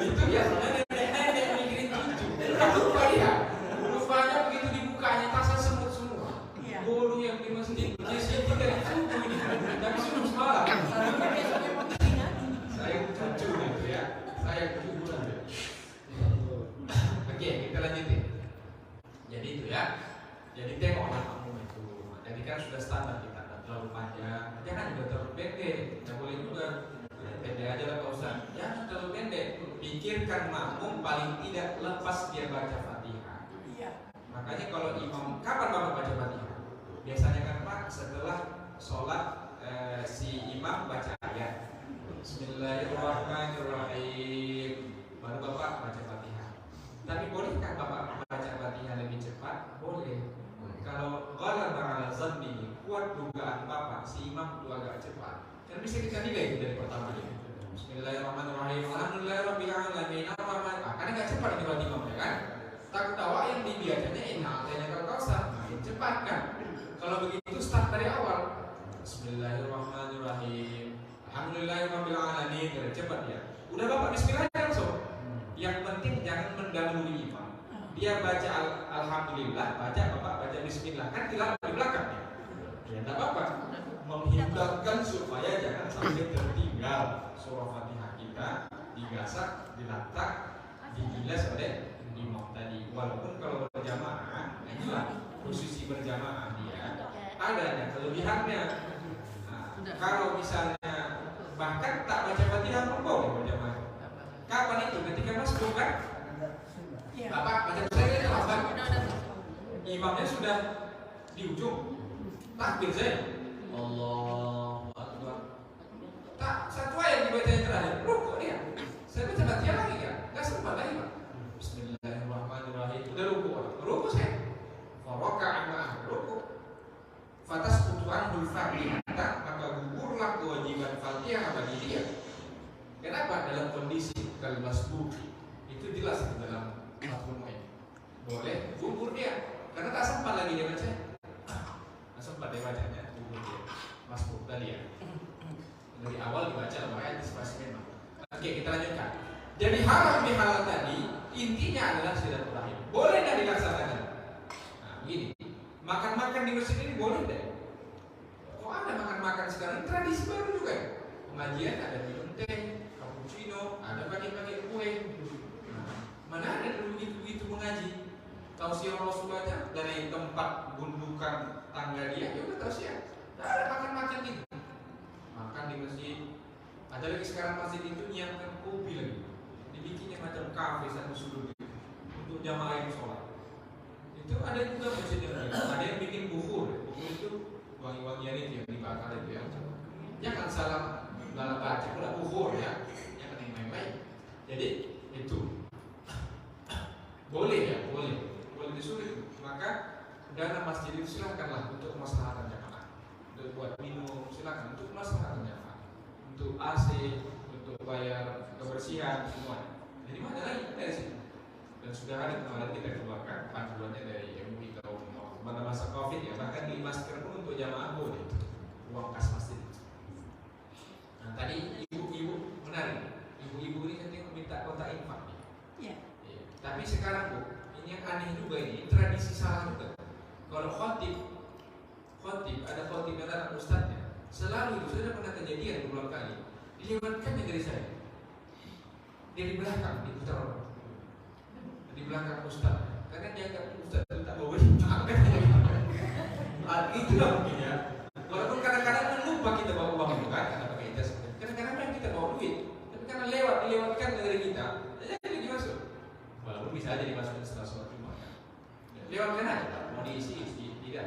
Itu biasanya nenek-nenek yang mikirin cucu. Lupa dia. Lupanya begitu dibukanya tasnya semut semua. Bolu yang di masjid. Jessinya dari cucu ini. Tapi sudah semalam. Saya cucu gitu ya. Saya cucu. Oke, kita lanjutin. Jadi itu ya. Jadi tengoklah makmum itu. Jadi kan sudah standar kita, tidak terlalu panjang. Jangan juga terlalu pendek. Tidak boleh juga pendek aja lah Pak Ustaz. Jangan terlalu pendek. Pikirkan makmum paling tidak lepas dia baca Fatihah. Makanya kalau imam, kapan bapak baca Fatihah? Biasanya kan Pak setelah sholat si imam baca ayat. Bismillahirrahmanirrahim. Baru bapak baca Fatihah. Tapi bolehkah bapak baca Fatihah lebih cepat? Boleh. Kalau ghalaba ala zanni, kuat dugaan bapak, si imam itu agak cepat. Kan bisa kita nilai itu dari pertama ini. Bismillahirrahmanirrahim. Alhamdulillahirabbil alamin. Karena enggak cepat ini berarti imam ya kan? Tak ketawa yang dibiasakannya enak, dan kalau kausa makin cepat kan. Kalau begitu start dari awal. Bismillahirrahmanirrahim. Alhamdulillahirabbil alamin. Cepat ya. Udah bapak bismillah langsung. Yang penting jangan mendahului dia baca alhamdulillah, baca bapak baca bismillah, kan tilawah di belakang ya. Ya tidak apa-apa, menghindarkan supaya jangan sampai tertinggal surah Fatihah kita digasak, diletak, digilas oleh imam tadi. Walaupun kalau berjamaah, inilah posisi berjamaah dia ada kelebihannya. Nah, kalau misalnya bahkan tak baca Fatihah pun boleh berjamaah. Kapan itu? Ketika masuk kan? Bapak baca saya itu apa? Imamnya sudah di ujung. Takbir saya. Allahu Akbar. Tak satu ayat dibaca yang terakhir. Rukuk dia. Saya baca Fatihah lagi kan? Enggak sempat lagi Pak. Bismillahirrahmanirrahim. Udah rukuk. Rukuk saya. Faraka'a ma'ah rukuk. Fatas kutu'an hulfa'li maka gugurlah kewajiban Fatihah bagi dia. Kenapa? Dalam kondisi kalmasbuki itu jelas di dalam Fathul Mu'in. Boleh gugur dia karena tak sempat lagi dia baca. Tak sempat dia bacanya, gugur dia. Masbuk tadi ya. Dari awal dibaca ayat antisipasi memang. Oke, kita lanjutkan. Jadi halal bihalal tadi intinya adalah silaturahim. Boleh tidak dilaksanakan? Nah, begini. Makan-makan di masjid ini boleh deh. Kok ada makan-makan sekarang? Tradisi baru juga ya. Pengajian ada minum teh, cappuccino, ada pakai kue. Mana ada dulu begitu mengaji? Tausiah Rasulullah dari tempat gundukan tangga dia, ya udah tausiah. Tidak ada makan-makan gitu. Makan di masjid. Ada lagi sekarang masjid itu nyiapkan kopi lagi. Dibikinnya macam kafe satu sudut gitu, untuk jamaah yang sholat. Itu ada juga masjid yang lain. Ada yang bikin bukhur. Bukhur itu wangi-wangian itu yang dibakar itu ya. Jangan salah baca pula bukhur ya. Jangan yang main-main. Jadi itu boleh ya, boleh disuruh. Maka dana masjid itu silakanlah untuk kemaslahatan jamaah. Untuk buat minum silakan untuk kemaslahatan jamaah. Untuk AC, untuk bayar kebersihan semua. Jadi mana lagi dari situ. Dan sudah ada kemarin kita keluarkan panduannya dari MUI pada masa Covid ya, bahkan di masker pun untuk jamaah boleh uang kas masjid. Nah tadi ibu-ibu menarik, ibu-ibu ini nanti minta kotak infak. Ya. Tapi sekarang Bu, ini yang aneh juga ini tradisi salah juga. Kalau khotib ada khotib dan anak ustadznya, selalu itu sudah pernah kejadian berulang kali. Dilewatkannya dari saya. Dia di belakang diputar orang. Di belakang ustaz, karena dia anggap ustaz itu tak bawa itu lah mungkin ya. Walaupun kadang-kadang lupa kita bawa uang itu kan, karena pakai ijazah. Kadang-kadang kita bawa duit, tapi karena dilewatkan dari kita, jadi dimasuk. Walaupun bisa aja dimasukkan setelah sholat Jumat kan. Lewatkan aja, mau diisi tidak.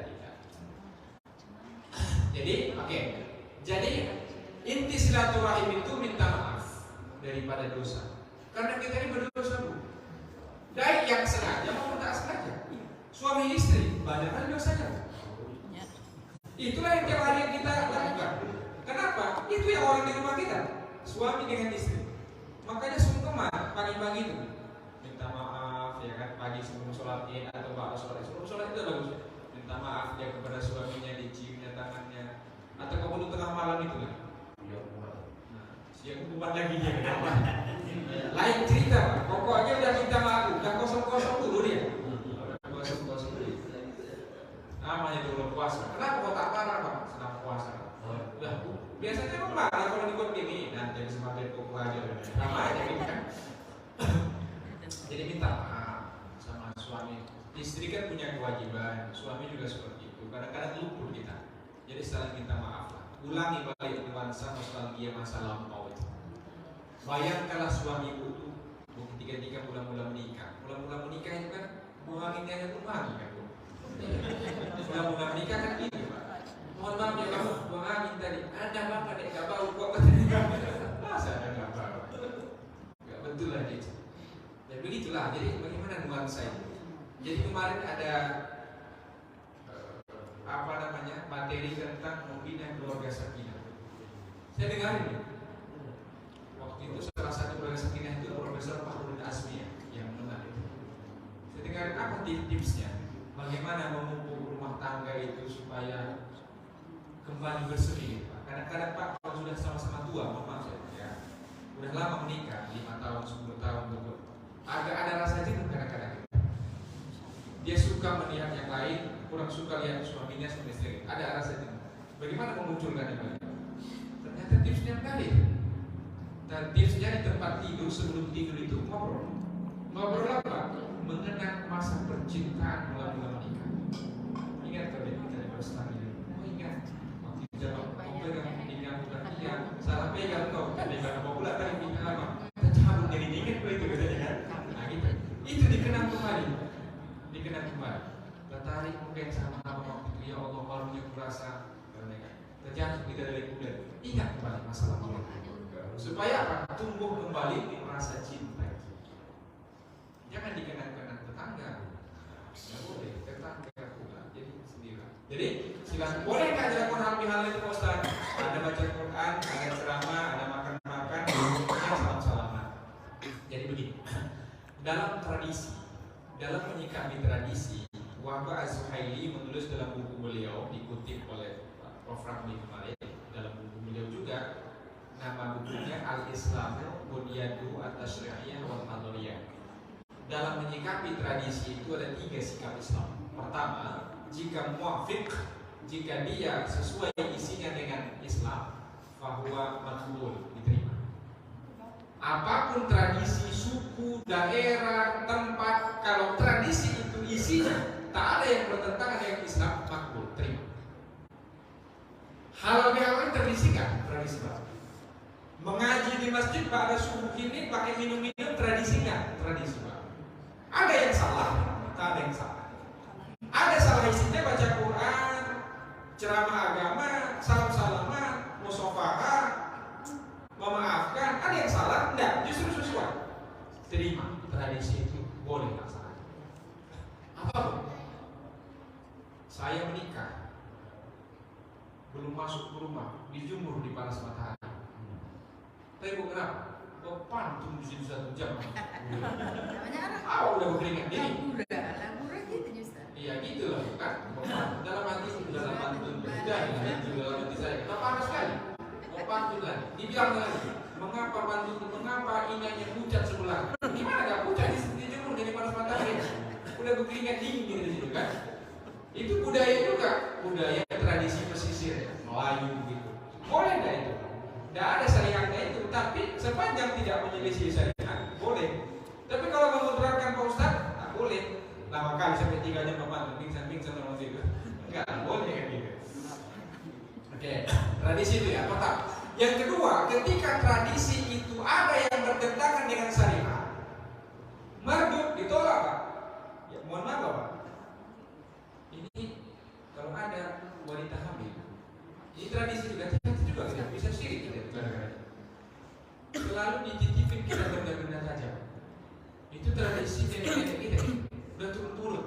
Jadi, oke. Jadi inti silaturahim itu minta maaf daripada dosa. Karena kita ini berdosa Bu. Baik yang sengaja maupun tak sengaja. Suami istri banyak kali dosanya. Itulah yang tiap hari kita lakukan. Kenapa? Itu yang orang di rumah kita. Suami dengan istri. Makanya sungkeman pagi-pagi itu minta maaf ya kan, pagi sebelum sholat id atau ba'da sholat. Sebelum sholat itu bagus. Minta maaf dia kepada suaminya, diciumnya tangannya. Atau kalau tengah malam itu kan. Siap kuburan lagi dia kenapa? Lain cerita, pokoknya udah minta maaf, udah kosong-kosong dulu dia. Kosong-kosong dulu. Namanya dulu puasa. Kenapa kok tak marah Pak? Sedang puasa. Udah, biasanya memang marah kalau dibuat gini. Nanti semakin kuku aja. Sama aja gitu kan. Jadi minta maaf sama suami. Istri kan punya kewajiban, suami juga seperti itu. Kadang-kadang luput kita. Jadi saling minta maaf lah. Ulangi balik nuansa nostalgia masa lampau itu. Bayangkanlah suami ibu itu ketika mula-mula menikah. Mula-mula menikah itu kan buang anginnya hanya pun wangi kan Bu. Mula-mula menikah kan gitu Pak. Mohon maaf ya kamu buang angin tadi. Ada bapak dek gak bau kok. Masa ada gak bau? Gak betul lah dia. Dan begitulah. Jadi bagaimana nuansa itu? Jadi kemarin ada materi tentang membina keluarga sakinah. Saya dengar ini. Waktu itu salah satu keluarga sakinah itu Profesor Fahrudin Azmi yang menarik. Saya dengar apa tipsnya? Bagaimana memupuk rumah tangga itu supaya kembali berseri. Kadang-kadang Pak kalau sudah sama-sama tua, mohon maaf ya, udah lama menikah, 5 tahun, 10 tahun betul. Agak ada rasa jenuh kadang-kadang. suka melihat yang lain, kurang suka lihat suaminya sama istri. Ada rasa itu. Bagaimana memunculkan itu? Ternyata tipsnya menarik. Dan tipsnya di tempat tidur sebelum tidur itu ngobrol. Ngobrol apa? Mengenang masa percintaan mula-mula menikah. Ingat kalau kita bersenang ini. Oh ingat. Waktu zaman pegang pinggang bukan iya. Salah pegang kau. Pegang apa pula tadi pinggang lama. Tercabut jadi dingin begitu katanya kan. Nah gitu. Itu dikenang kembali. Dikenang kembali. Tertarik mungkin sama waktu itu. Ya Allah barunya kurasa. Terjatuh kita dari kuda. Ingat kembali masalah itu. Supaya apa? Tumbuh kembali rasa cinta. Jangan dikenang-kenang tetangga. Tidak boleh, tetangga pula. Jadi sendiri. Jadi silakan. Boleh nggak dilakukan hal itu Pak Ustaz? Ada baca Quran, ada ceramah, ada makan-makan, salam-salaman. Jadi begini. Dalam tradisi, dalam menyikapi tradisi, Wahbah Az-Zuhaili menulis dalam buku beliau, dikutip oleh Prof. Ramli kemarin, dalam buku beliau juga. Nama bukunya Al-Islamu Bunyadu At-Tasyri'iyah wal Hadoriyah. Dalam menyikapi tradisi itu ada 3 sikap Islam. Pertama, jika muafiq, jika dia sesuai isinya dengan Islam, fahuwa makbul, diterima. Apapun tradisi, suku, daerah, tempat, kalau tradisi itu isinya tak ada yang bertentangan dengan Islam, makbul, terima. Halal bihalal tradisi kan? Tradisi apa? Mengaji di masjid pada subuh ini pakai minum-minum tradisi nggak? Tradisi Pak. Ada yang salah, tak ada yang salah. Ada salah isinya baca Quran, ceramah agama, salam-salaman, musafahah, memaafkan. Ada yang salah? Enggak, justru sesuai. Terima tradisi itu boleh laksanakan. Apa bu? Saya menikah, belum masuk ke rumah, dijemur di panas matahari. Tapi bu kenapa? Kok pantun di sini 1 jam? Namanya apa? Udah berkeringat ini. Labura gitu Ustaz. Iya gitu lah kan. Dalam hati dalam pantun sudah itu dalam hati saya. Kita panas sekali. Mau pantun lagi. Dibilang lagi. Mengapa pantun? Mengapa inanya pucat sebelah? Gimana gak pucat di jemur jadi panas matahari? Udah berkeringat dingin di situ kan. Itu budaya juga. Budaya tradisi pesisir Melayu gitu. Boleh enggak itu? Tidak ada syariatnya itu, tapi sepanjang tidak menyelisih syariat, boleh. Tapi kalau memudaratkan Pak Ustaz, tak boleh. Lama kali sampai 3 jam bapak pingsan orang itu. Enggak, boleh kan gitu. Oke, tradisi itu ya, pertama. Yang kedua, ketika tradisi itu ada yang bertentangan dengan syariat, mardud ditolak Pak. Ya, mohon maaf Pak. Ini kalau ada wanita hamil, ini tradisi juga kita bisa syirik kita selalu dititipin kita benda-benda tajam. Itu tradisi nenek-nenek kita udah turun-turun.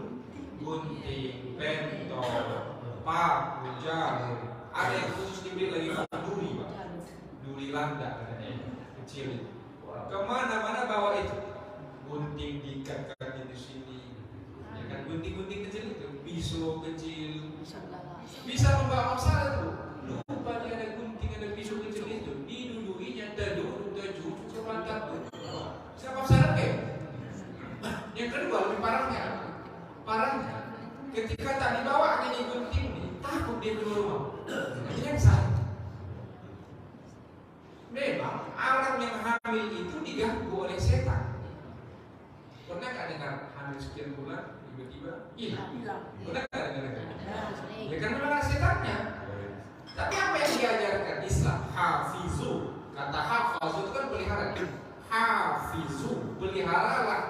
Gunting, pentol, paku, jarum. Ada yang khusus dibeli lagi duri Pak. Duri landak katanya kecil itu. Kemana-mana bawa itu. Gunting diikat-ikat di sini. Ya kan gunting-gunting kecil itu, pisau kecil. Bisa membawa masalah tuh. Lupa dia ada gunting, ada pisau kecil itu. Diduduinya dadu ke pantat tuh. Siapa salah ke? Yang kedua lebih parahnya. Ketika tak dibawa ini gunting nih, takut dia keluar rumah. Ini yang salah. Memang alam yang hamil itu diganggu oleh setan. Pernah nggak dengar hamil sekian bulan tiba-tiba hilang? Pernah nggak dengar? Ya kan memang setannya. Tapi apa yang diajarkan Islam? Hafizu. Kata hafazu itu kan pelihara. Hafizu, peliharalah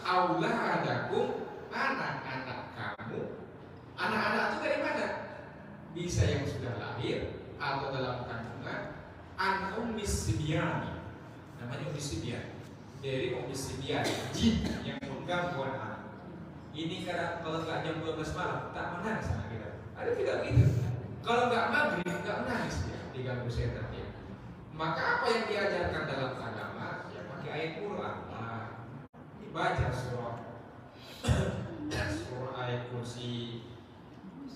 auladakum, anak-anak kamu. Anak-anak itu dari mana? Bisa yang sudah lahir atau dalam kandungan. An ummis sibyani. Namanya ummis sibyan. Dari ummis sibyan, jin yang mengganggu anak. Ini kalau nggak jam 12 malam tak menangis sama kita. Ada tidak gitu? Kalau nggak maghrib nggak menangis dia, diganggu setan dia. Maka apa yang diajarkan dalam agama? Ya pakai ayat Quran. Baca surah ayat kursi.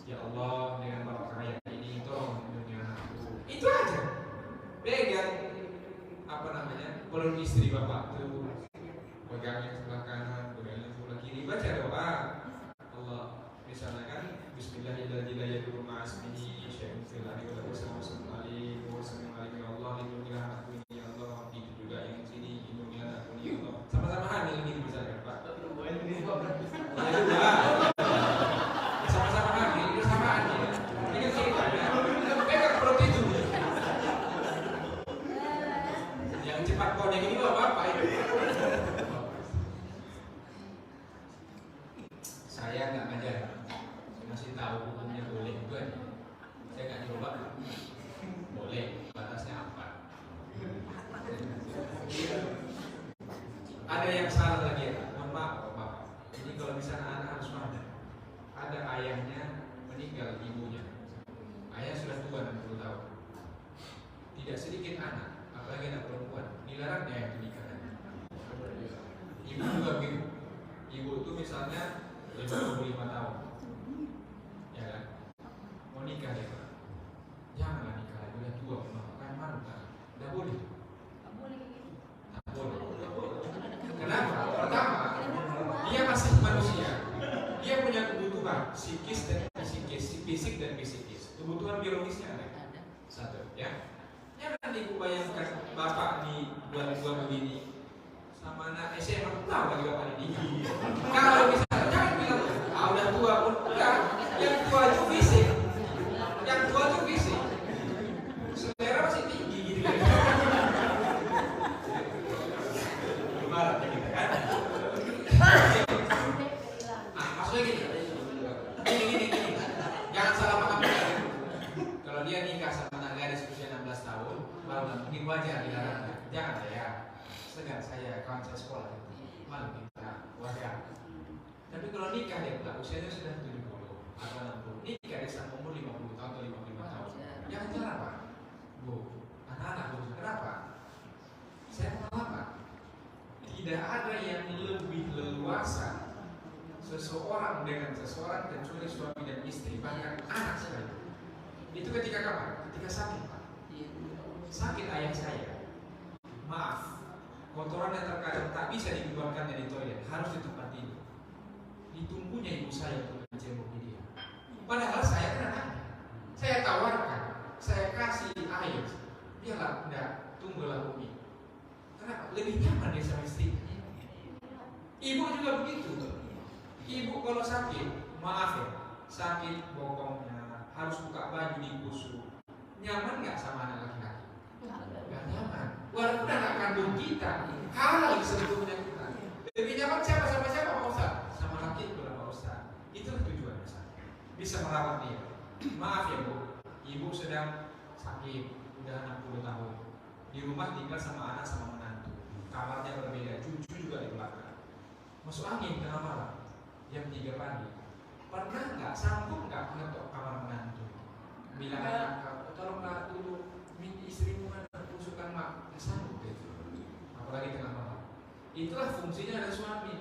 Ya Allah, dengan barakah ayat ini tolong lindungi anakku. Itu aja. Pegang peluk istri bapak tuh, pegang yang sebelah kanan, pegang yang sebelah kiri, baca doa. Allah Lari kalau bisa sekali, sekali ya Allah, lindungilah anakku ini ya Allah. Itu juga yang sini, lindungilah anakku ini ya Allah. Sama-sama hamil ini misalkan Pak. Ya sudah. Sama-sama hamil, itu samaan ya. Ini kan ceritanya. Pegang perut itu. Yang cepat konek ini apa itu? Saya nggak ngajar, masih tahu hukumnya boleh juga. Saya nggak coba. Boleh, batasnya apa? Ada yang salah lagi ya, mohon maaf Bapak. Jadi kalau misalnya anak harus paham, ada ayahnya meninggal ibunya. Ayah sudah tua 60 tahun. Tidak sedikit anak, apalagi anak perempuan, dilarangnya yang pernikahan. Ibu juga begitu. Ibu itu misalnya 55 tahun, ya kan? Mau nikah ya Pak? Janganlah nikah, udah tua, kan malu kan? Tidak boleh. Kenapa? Pertama, dia masih manusia. Dia punya kebutuhan psikis dan fisik dan psikis. Kebutuhan biologisnya ada. Satu, ya. Jangan ibu bayangkan bapak nih buat begini sama anak SMA tahu lagi bapak ini. Kalau misalnya jangan bilang, udah tua pun enggak. Yang tua itu fisik. Yang tua itu fisik. Selera masih tinggi gitu kan. Gimana gitu kan? Maksudnya gini. Gini. Jangan salah paham. Kalau dia nikah sama anak gadis usia 16 tahun, baru mungkin wajar dilarang. Jangan ya. Segan saya kawan saya sekolah malu kita wajar. Tapi kalau nikah dia pula usianya sudah 70 atau 60, nikah dia sampai umur 50 tahun atau 55 tahun. Jangan jalan Pak. Bu, anak-anak bu, kenapa? Saya pengalaman. Tidak ada yang lebih leluasa seseorang dengan seseorang kecuali suami dan istri, bahkan anak sekali. Itu ketika kapan? Ketika sakit Pak. Sakit ayah saya. Maaf, kotoran yang terkadang tak bisa dikeluarkannya di toilet harus di tempat tidur. Ditunggunya ibu saya untuk menjemur dia. Padahal saya kan anaknya. Saya tawarkan, saya kasih air. Biarlah, enggak, tunggulah Umi. Kenapa? Lebih nyaman dia sama istri. Ibu juga begitu. Ibu kalau sakit, maaf ya, sakit bokongnya, harus buka baju dikusuk. Nyaman nggak sama anak laki-laki? Nggak nyaman. Walaupun anak kandung kita, halal sebetulnya kita. Lebih nyaman siapa sama siapa Pak Ustaz? Sama laki itu lah Pak Ustaz. Itulah tujuan besar. Bisa merawat dia. Maaf ya Bu, ibu sedang sakit, udah 60 tahun. Di rumah tinggal sama anak sama menantu. Kamarnya berbeda, cucu juga di belakang. Masuk angin tengah malam, jam 3 pagi. Pernah nggak sanggup nggak ngetok kamar menantu? Bilang anak, tolonglah dulu istrimu mana usukan mak, nggak sanggup itu. Apalagi tengah malam. Itulah fungsinya ada suami.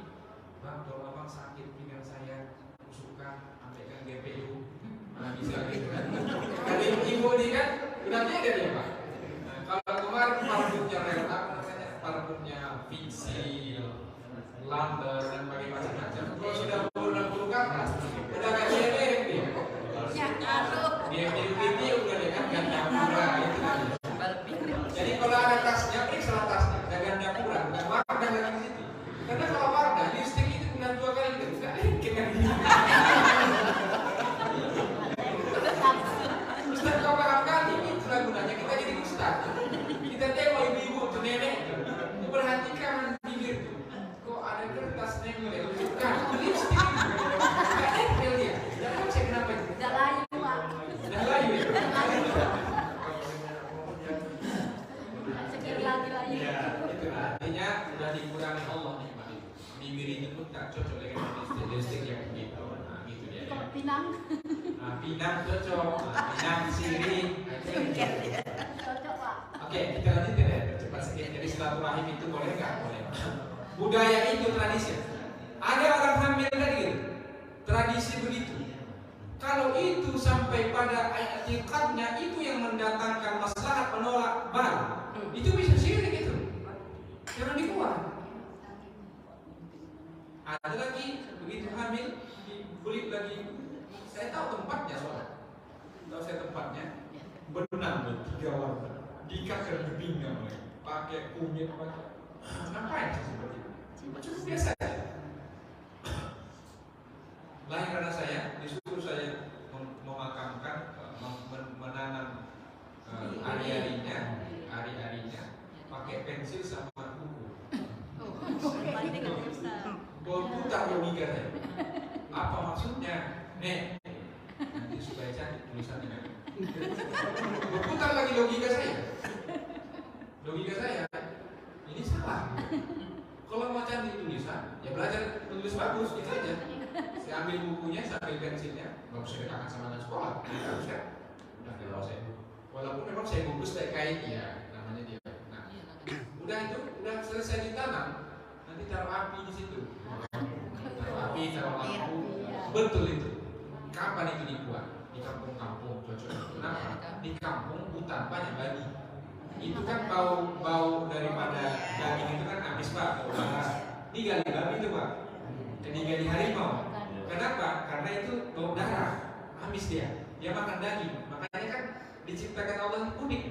Bang, kalau abang sakit pinggang saya, usukan, sampaikan GPU, mana bisa gitu kan? Dari ibu ini kan, udah beda dia Pak. Kalau kemarin parfumnya apa namanya? Parfumnya Vinci, London dan macam-macam. Kalau sudah 60 ke atas, udah kayak dia. Dia beauty udah dengan ganda pura itu kan. Jadi kalau ada tasnya, periksa tasnya, ada ganda pura, bukan Wardah lagi di situ. Karena kalau Wardah, listrik itu bulan 2 kali gitu, nggak mungkin kan? Ustaz kau paham kali, itulah gunanya kita jadi ustaz. Kita tengok ibu-ibu tuh nenek, perhatikan bibir tuh. Kok ada kertas nempel? Bukan, lipstick itu. Nggak nempel dia. Jangan cek kenapa itu. Udah layu Pak. Udah layu ya? Sekir lagi layu. Ya, itu artinya udah dikurangi Allah nikmat itu. Bibir itu pun tak cocok dengan lipstick yang begitu. Nah, gitu dia. Kalau Pinang. Nah, Pinang cocok. Pinang sirih. Cocok Pak. Oke, kita lanjutin ya, cepat sedikit. Jadi silaturahim itu boleh nggak? Boleh. Budaya itu tradisi. Ada orang hamil tadi gitu. Tradisi begitu. Kalau itu sampai pada hakikatnya itu yang mendatangkan maslahat menolak baru, itu bisa syirik itu. Jangan dibuat. Ada lagi begitu hamil dibeli lagi. Saya tahu tempatnya soalnya. Tahu saya tempatnya. benang 3 warna, diikat di pinggang lagi, pakai kunyit, pakai ngapain sih seperti itu? Cukup biasa aja. Lain karena saya disuruh saya memakamkan, menanam ari-arinya pakai pensil sama buku. Putar logika saya. Apa maksudnya? Nek, nanti supaya cantik tulisannya. Berputar lagi logika saya. Ini salah. Kalau mau cantik tulisan, ya belajar tulis bagus, itu aja. Saya ambil bukunya, saya ambil pensilnya, nggak usah dikatakan sama anak sekolah. Harus ya. Udah kalau saya. Walaupun memang saya bungkus kayak ya, namanya dia. Nah, udah itu, udah selesai ditanam. Nanti taruh api di situ. Taruh api, taruh lampu. Betul itu. Kapan itu dibuat? Di kampung-kampung cocok. Kenapa? Di kampung hutan banyak babi. Itu kan bau daripada daging itu kan habis Pak. Digali babi itu Pak. Dan digali harimau. Kenapa? Karena itu bau darah. Habis dia makan daging. Makanya kan diciptakan Allah unik.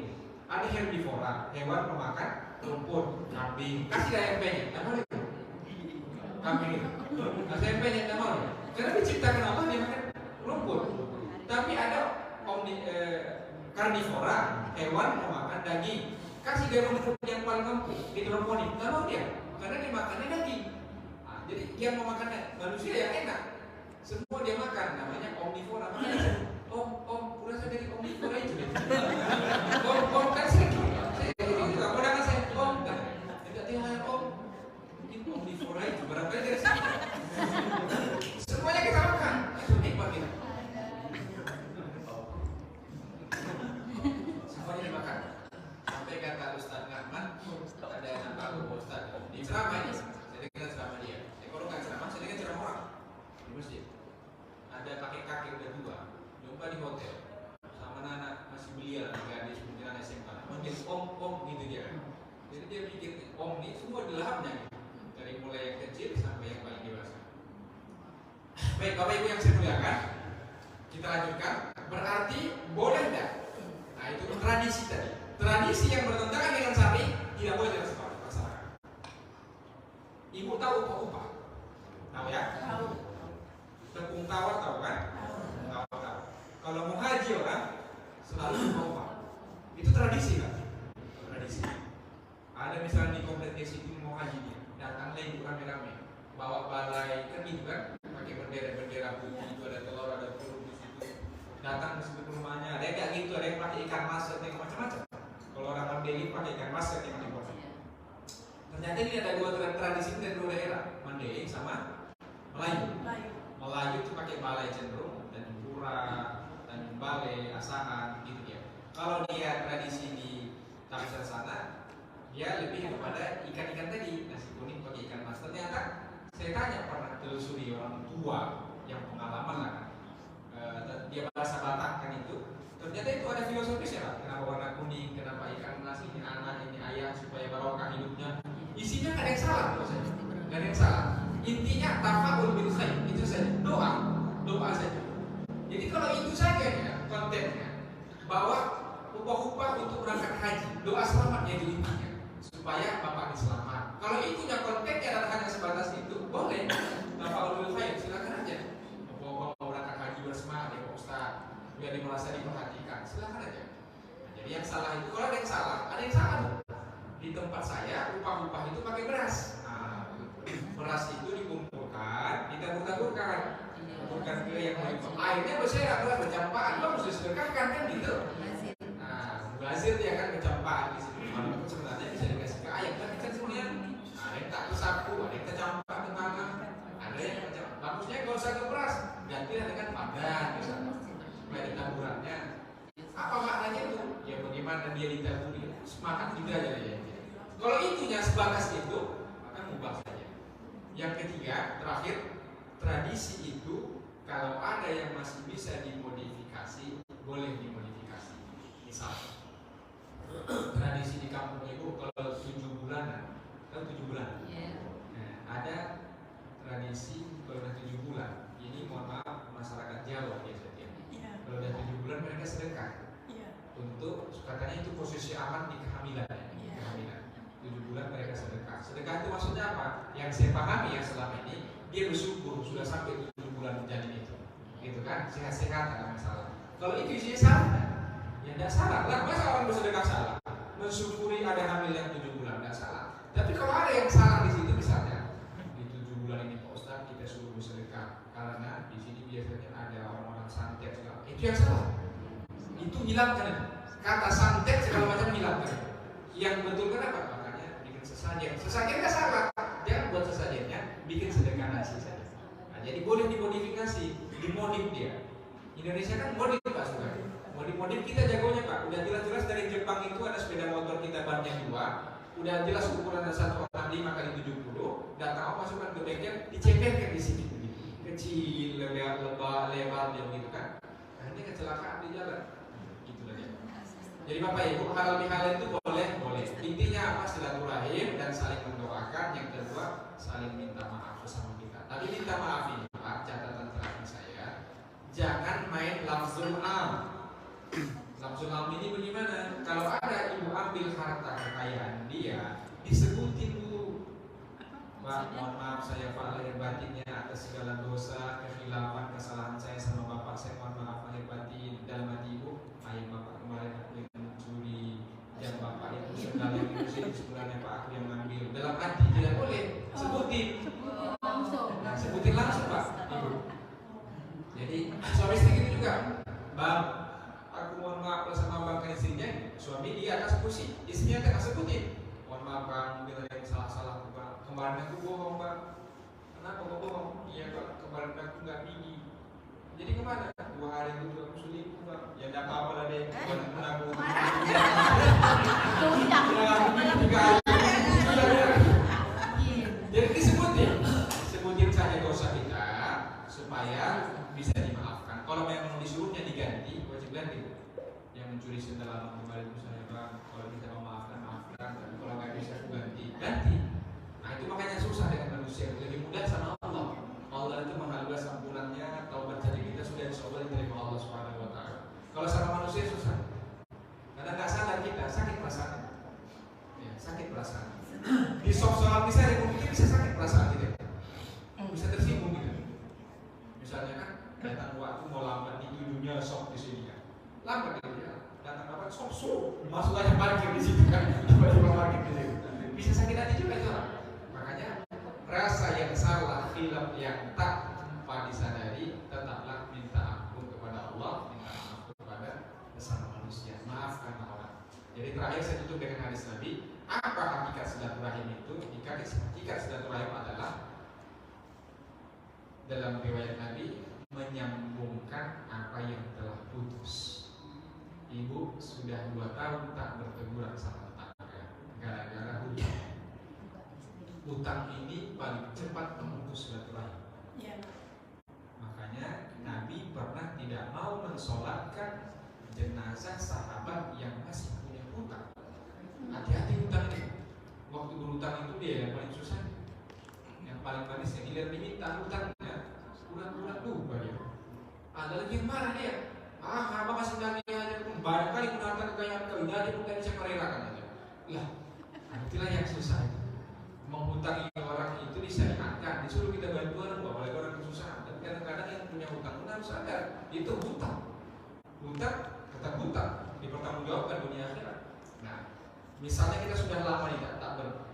Ada herbivora, hewan pemakan rumput, kambing. Kasih ayam-penyet, nggak boleh. Kambing itu. Kasih ayam-penyet, nggak boleh. Karena diciptakan Allah dia makan rumput. Tapi ada karnivora, hewan pemakan daging. Kasih dia rumput yang paling empuk, hidroponik, nggak mau dia, karena dia makannya daging. Nah, jadi yang mau makan manusia yang enak, semua dia makan, namanya omnivora. Om, kurasa dari omnivora itu deh. Om kan saya juga, padahal saya om kan, tidak tinggal om, mungkin omnivora itu barangkali dari sini. Semuanya kita makan, itu nikmat kita. Semuanya dimakan. Sampai kata Ustaz Rahman, ada yang tahu Ustaz di ceramahnya, saya dengar ceramah dia. Kalau nggak ceramah, saya dengar ceramah orang di masjid. Ada kakek-kakek udah tua, jumpa di hotel, sama anak masih belia, gadis mungkin anak SMA, mungkin om gitu dia. Jadi dia pikir om ini semua di lahapnya, dari mulai yang kecil sampai yang paling dewasa. Baik, Bapak Ibu yang saya muliakan, kita lanjutkan. Berarti boleh tidak? Nah itu tradisi tadi. Tradisi yang bertentangan dengan syari tidak boleh dilaksanakan. Ibu tahu upah-upah? Tahu ya? Tahu. Tepung tawar tahu kan? Tahu. Kalau mau haji orang selalu upah. Itu tradisi kan? Tradisi. Ada misalnya di komplek desa itu mau haji dia, datang lagi rame-rame, bawa balai kan gitu kan? Pakai bendera putih itu ada telur, ada telur di situ. Datang ke situ rumahnya, ada yang kayak gitu, ada yang pakai ikan mas, ada yang macam-macam. Kalau orang Mandailing pakai ikan mas, ada yang macam-macam. Ternyata ini ada dua tradisi dari dua daerah, Mandailing sama Melayu itu pakai balai cenderung, dan pura, dan balai, asahan, gitu ya. Kalau dia tradisi di Tangsel sana, dia lebih kepada ikan-ikan tadi, nasi kuning pakai ikan mas. Ternyata saya tanya pernah telusuri orang tua yang pengalaman lah kan. Dia bahasa Batak kan itu, ternyata itu ada filosofisnya lah. Kenapa warna kuning, kenapa ikan mas, ini anak, ini ayah, supaya barokah hidupnya. Isinya nggak ada yang salah menurut saya, nggak ada yang salah. Intinya tafaul bil khair, itu saja, doa saja. Jadi kalau itu saja ya kontennya, bahwa upah-upah untuk berangkat haji, doa selamatnya itu intinya, supaya bapak diselamat. Kalau itunya kontennya adalah hanya sebatas itu, boleh tafaul bil khair, silakan aja. Bapak berangkat haji bersemangat ya Pak Ustaz, biar dia merasa diperhatikan, silakan aja. Nah, jadi yang salah itu, kalau ada yang salah di tempat saya upah-upah itu pakai beras. Beras itu dikumpulkan, ditabur-taburkan ke yang mau impor. Airnya bersih, beras bercampaan, harus disedekahkan kan gitu. Nah, mubazir dia kan bercampaan di situ. Walaupun sebenarnya bisa dikasih ke ayam, kan kita semuanya ada yang tak tersapu, ada yang tercampur ke tanah, ada yang macam. Bagusnya kalau usah ke beras, gantilah dengan padan misalnya, supaya ditaburannya. Apa maknanya itu? Ya bagaimana dia ditaburi? Semangat juga jadi ya. Kalau itunya sebatas itu, maka mubah saja. Yang ketiga, terakhir, tradisi itu kalau ada yang masih bisa dimodifikasi, boleh dimodifikasi. Misal, tradisi di kampung ibu kalau 7 bulanan, kan 7 bulan. Nah, ada tradisi kalau udah 7 bulan. Ini mohon maaf masyarakat Jawa biasanya. Kalau udah 7 bulan mereka sedekah untuk katanya itu posisi aman di kehamilan ya. Kehamilan 7 bulan mereka sedekah. Sedekah itu maksudnya apa? Yang saya pahami ya selama ini, dia bersyukur sudah sampai 7 bulan janin itu, gitu kan, sehat-sehat tidak masalah. Kalau itu isinya salah, ya tidak salah lah. Masa orang bersedekah salah? Mensyukuri ada hamil yang 7 bulan tidak salah. Tapi kalau ada yang salah di situ, misalnya di 7 bulan ini Pak Ustaz kita suruh bersedekah karena di sini biasanya ada orang-orang santet segala, itu yang salah. Itu hilangkan kata santet segala macam, hilangkan. Yang betul kenapa? Makanya bikin sesajen. Sesajen tidak salah, jangan buat sesajennya, bikin sedekah nasi saja. Nah, jadi boleh dimodifikasi, dimodif dia. Indonesia kan modif Pak Sugar. Modif kita jagonya Pak. Udah jelas-jelas dari Jepang itu ada sepeda motor kita bannya 2. Udah jelas ukuran 165 kali 70. Datang apa masukkan ke bengkel, dicepetkan di sini. Kecil, lebar dia begitu kan. Nah, ini kecelakaan di jalan. Itulah dia. Jadi Bapak Ibu, halal bihalal itu boleh. Intinya apa? Silaturahim dan saling mendoakan. Yang kedua, saling minta maaf sama kita. Tapi minta maaf ini Pak, catatan terakhir saya, jangan main lafzul am. Lafzul am ini bagaimana? Kalau ada ibu ambil harta kekayaan dia, disebutin dulu. Pak, mohon maaf saya Pak lahir batinnya atas segala dosa, kekhilafan, kesalahan saya sama Bapak. Saya mohon maaf lahir batin. Dalam hati ibu, ayah Bapak kemarin aku yang mencuri, dan Bapak itu segala yang itu sebenarnya Pak aku yang ngambil. Dalam hati tidak boleh sebutin. Nah, sebutin langsung Pak, ibu. Jadi suami istri gitu juga, Bang, aku mohon maaf sama Bang kan istrinya. Suami di atas kursi, istrinya tak sebutin. Mohon maaf Bang, mungkin ada yang salah-salah Bang. Kemarin aku bohong Bang. Kenapa kau bohong? Iya Bang, kemarin aku nggak gigi. Jadi kemana? 2 hari itu aku selingkuh Bang. Ya tidak apa-apa lah deh. Bukan aku. Jadi sebutin saja dosa kita supaya bisa dimaafkan. Kalau memang disuruhnya diganti, wajib ganti. Yang mencuri sendal kembali itu saya Bang. Kalau bisa memaafkan, maafkan. Tapi kalau nggak bisa ganti. Nah itu makanya susah dengan manusia. Lebih mudah sama Allah. Allah itu maha luas ampunannya. Taubat jadi kita sudah insya Allah diterima Allah Subhanahu Wa Taala. Kalau sama manusia susah. Karena nggak sadar kita sakit perasaan. Ya, sakit perasaan. Di soal misalnya mungkin bisa sakit perasaan kita. Bisa tersinggung gitu. Misalnya kan datang waktu mau lambat di dunia sok di sini kan. Lambat dia. Datang apa sok masuk aja parkir di situ kan. Tiba-tiba parkir di situ. Bisa sakit hati juga itu orang. Makanya rasa yang salah, khilaf yang tak tanpa disadari, tetaplah minta ampun kepada Allah, minta maaf kepada sesama manusia, maafkan orang. Jadi terakhir saya tutup dengan hadis Nabi. Apa hakikat silaturahim itu? Hakikat silaturahim adalah dalam riwayat Nabi menyambungkan apa yang telah putus. Ibu sudah 2 tahun tak berteguran sama tetangga gara-gara hutang. Hutang ini paling cepat memutus silaturahim. Makanya Nabi pernah tidak mau mensolatkan jenazah sahabat yang masih punya hutang. Hati-hati hutang ini. Waktu berhutang itu dia yang paling susah. Yang paling manis yang dilihat diminta hutangnya, kurang-kurang lupa dia. Ada lagi yang marah dia. Apa masih nanya aja pun banyak kali menata kekayaan kau ini aja pun tak bisa merelakan aja. Lah, itulah yang susah itu. Menghutangi orang itu disyariatkan, disuruh kita bantuan, apalagi orang kesusahan. Dan kadang-kadang yang punya hutang pun harus sadar itu hutang. Hutang tetap hutang, dipertanggungjawabkan dunia akhirat. Nah, misalnya kita sudah lama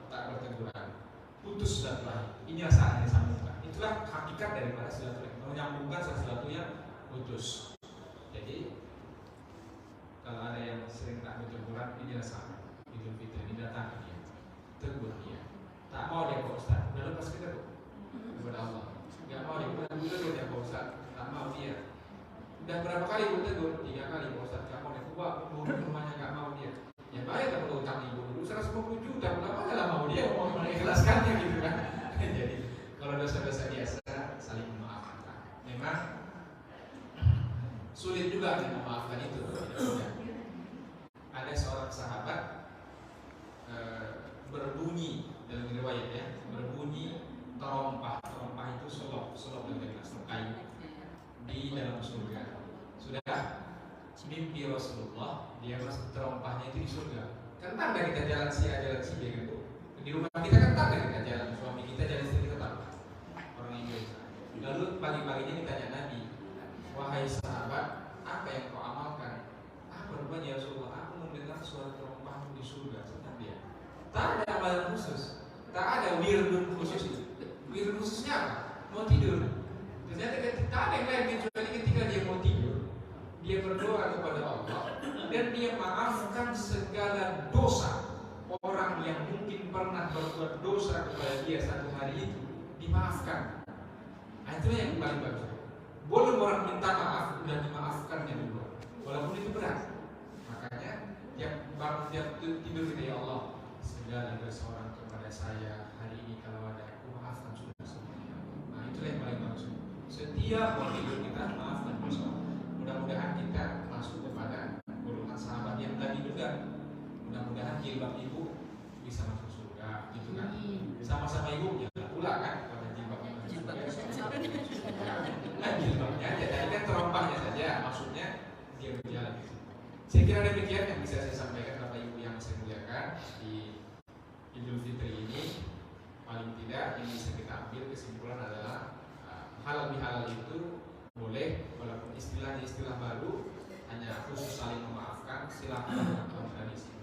tak berteguran, putus silaturahim. Ini saatnya disambungkan. Itulah hakikat daripada silaturahim, menyambungkan sesuatu yang putus. Jadi kalau ada yang sering tak berteguran, ini sama. Idul Fitri ini datang dia, tegur dia. Tak mau dia Pak Ustaz, udah lepas kita tuh kepada Allah. Gak mau dia, udah tegur dia Pak Ustaz, tak mau dia. Udah berapa kali gue tegur? 3 kali Pak Ustaz, gak mau dia. Gua rumahnya gak mau dia. Ya bayar tak perlu utang ibu dulu 150 juta, kenapa gak mau dia mau mengikhlaskannya gitu kan? Jadi kalau dosa-dosa biasa saling memaafkan. Memang sulit juga memaafkan itu. Ada seorang sahabat berbunyi dalam riwayat ya, berbunyi terompah itu selop dalam bahasa kayu di dalam surga. Sudah mimpi Rasulullah, dia masuk terompahnya itu di surga. Kan tanda kita jalan si A jalan si B kan Bu. Di rumah kita kan tanda kita jalan suami kita jalan istri kita tahu. Orang Inggris. Lalu pagi-paginya ditanya Nabi, wahai sahabat, apa yang kau amalkan? Apa rupanya ya Rasulullah? Aku mendengar suara terompahmu di surga. Kata dia. Tak ada amalan khusus, tak ada wirdun khusus. Wirdun khususnya apa? Mau tidur. Ternyata tak ada yang lain kecuali ketika dia mau tidur, dia berdoa kepada Allah dan dia maafkan segala dosa. Orang yang mungkin pernah berbuat dosa kepada dia satu hari itu dimaafkan. Nah, itu yang paling bagus. Boleh orang minta maaf dan dimaafkannya dulu, walaupun itu berat. Makanya tiap bangun tiap tidur kita, ya Allah, segala dosa orang kepada saya hari ini kalau ada aku maafkan sudah semuanya. Nah, itulah yang paling bagus. Setiap mau tidur kita maafkan dosa. Mudah-mudahan kita masuk kepada golongan sahabat yang tadi juga. Mudah-mudahan jilbab ibu bisa masuk surga, gitu kan? Sama-sama ibunya pula kan pada jilbabnya masuk surga. Nah, jilbabnya aja, tadi kan terompahnya saja, maksudnya dia berjalan. Saya kira demikian yang bisa saya sampaikan Bapak Ibu yang saya muliakan di Idul Fitri ini. Paling tidak yang bisa kita ambil kesimpulan adalah halal bihalal itu boleh, walaupun istilahnya istilah baru, hanya khusus saling memaafkan, silakan tradisi.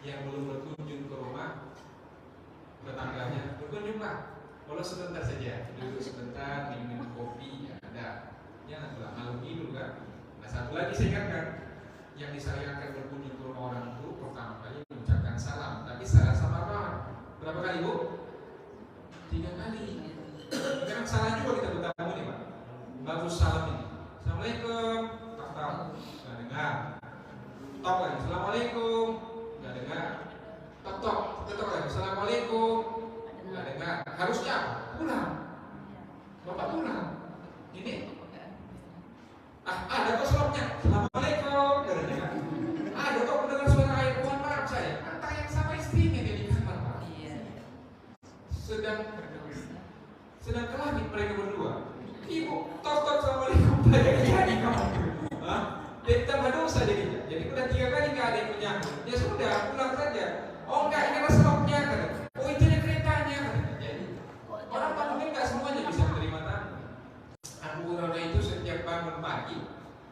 Yang belum berkunjung ke rumah tetangganya, berkunjunglah, walau sebentar saja, duduk sebentar, minum kopi, ya ada. Jangan pulang malam Idul kan. Nah, satu lagi saya ingatkan, yang disyariatkan berkunjung ke rumah orang itu pertama kali mengucapkan salam, tapi salam sama apa? Berapa kali Bu? 3 kali. Karena salah juga kita bertamu nih Pak. Bagus salam ini. Assalamualaikum. Tak nggak dengar. Tok lagi. Assalamualaikum. Nggak dengar. Tok lagi. Assalamualaikum. Nggak dengar. Harusnya apa? Pulang. Bapak pulang. Ini. Ada kok salomnya. Assalamualaikum. Nggak dengar. Ada kok mendengar suara ayat. Mohon maaf saya. Antara yang sama istrinya dia di kamar Pak. Sedang ke langit mereka berdua. Ibu, tok assalamualaikum. Jadi kamu. Dia tambah dosa jadinya. Jadi udah 3 kali nggak ada yang menyambut. Ya sudah, pulang saja. Oh enggak, ini adalah sebabnya kan. Oh itu ada keretanya kan. Jadi orang mungkin nggak semuanya bisa menerima tamu. Abu Hurairah itu setiap bangun pagi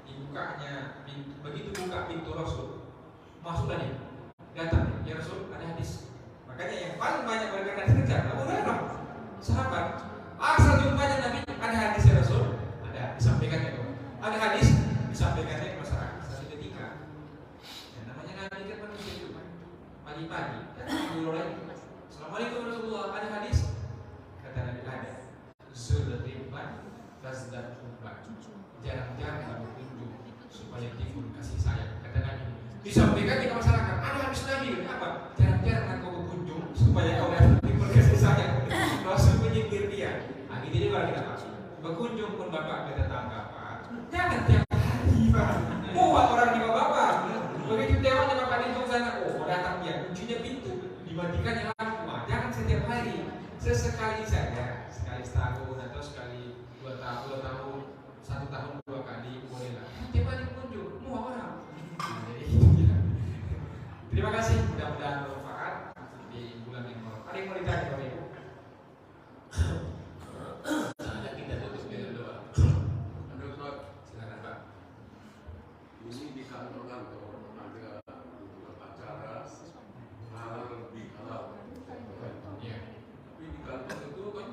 dibukanya pintu, begitu buka pintu Rasul, masuklah dia. Datang, ya Rasul ada hadis. Makanya yang paling banyak berkata kerja Abu Hurairah, sahabat. Asal jumpanya Nabi ada hadis ya Rasul, ada disampaikan ya kawan. Ada hadis disampaikannya ke masyarakat satu ketika. Dan namanya Nabi kan manusia itu kan. Pagi-pagi dulu lagi. Assalamualaikum Rasulullah, ada hadis? Kata Nabi ada. Zulriban fasdan hubban. Jarang-jarang berkunjung supaya timbul kasih sayang. Kata Nabi. Disampaikan ke masyarakat. Ada hadis Nabi apa? Jarang-jarang kau berkunjung supaya kau timbul kasih sayang. Rasul menyindir dia. Nah, gitu juga kita Pak. Berkunjung pun Bapak ke tetangga Pak. Jangan tiap hari Pak. Muat orang di Bapak. Begitu tewanya Bapak di sana, oh datang dia. Kuncinya pintu. Dimatikan yang lampu. Jangan setiap hari. Sesekali saja. Sekali setahun atau sekali 2 tahun. 1 tahun 2 kali boleh lah. Tiap hari berkunjung. Muat orang. Jadi itu dia. Terima kasih. Mudah-mudahan bermanfaat di bulan yang baru. Ada yang mau ditanya Bapak Ibu? Saatnya kita tutup dengan doa. Menurut Pak, Silakan Pak. ini di kantor-kantor ada acara halal bihalal. Iya. Tapi di kantor itu kan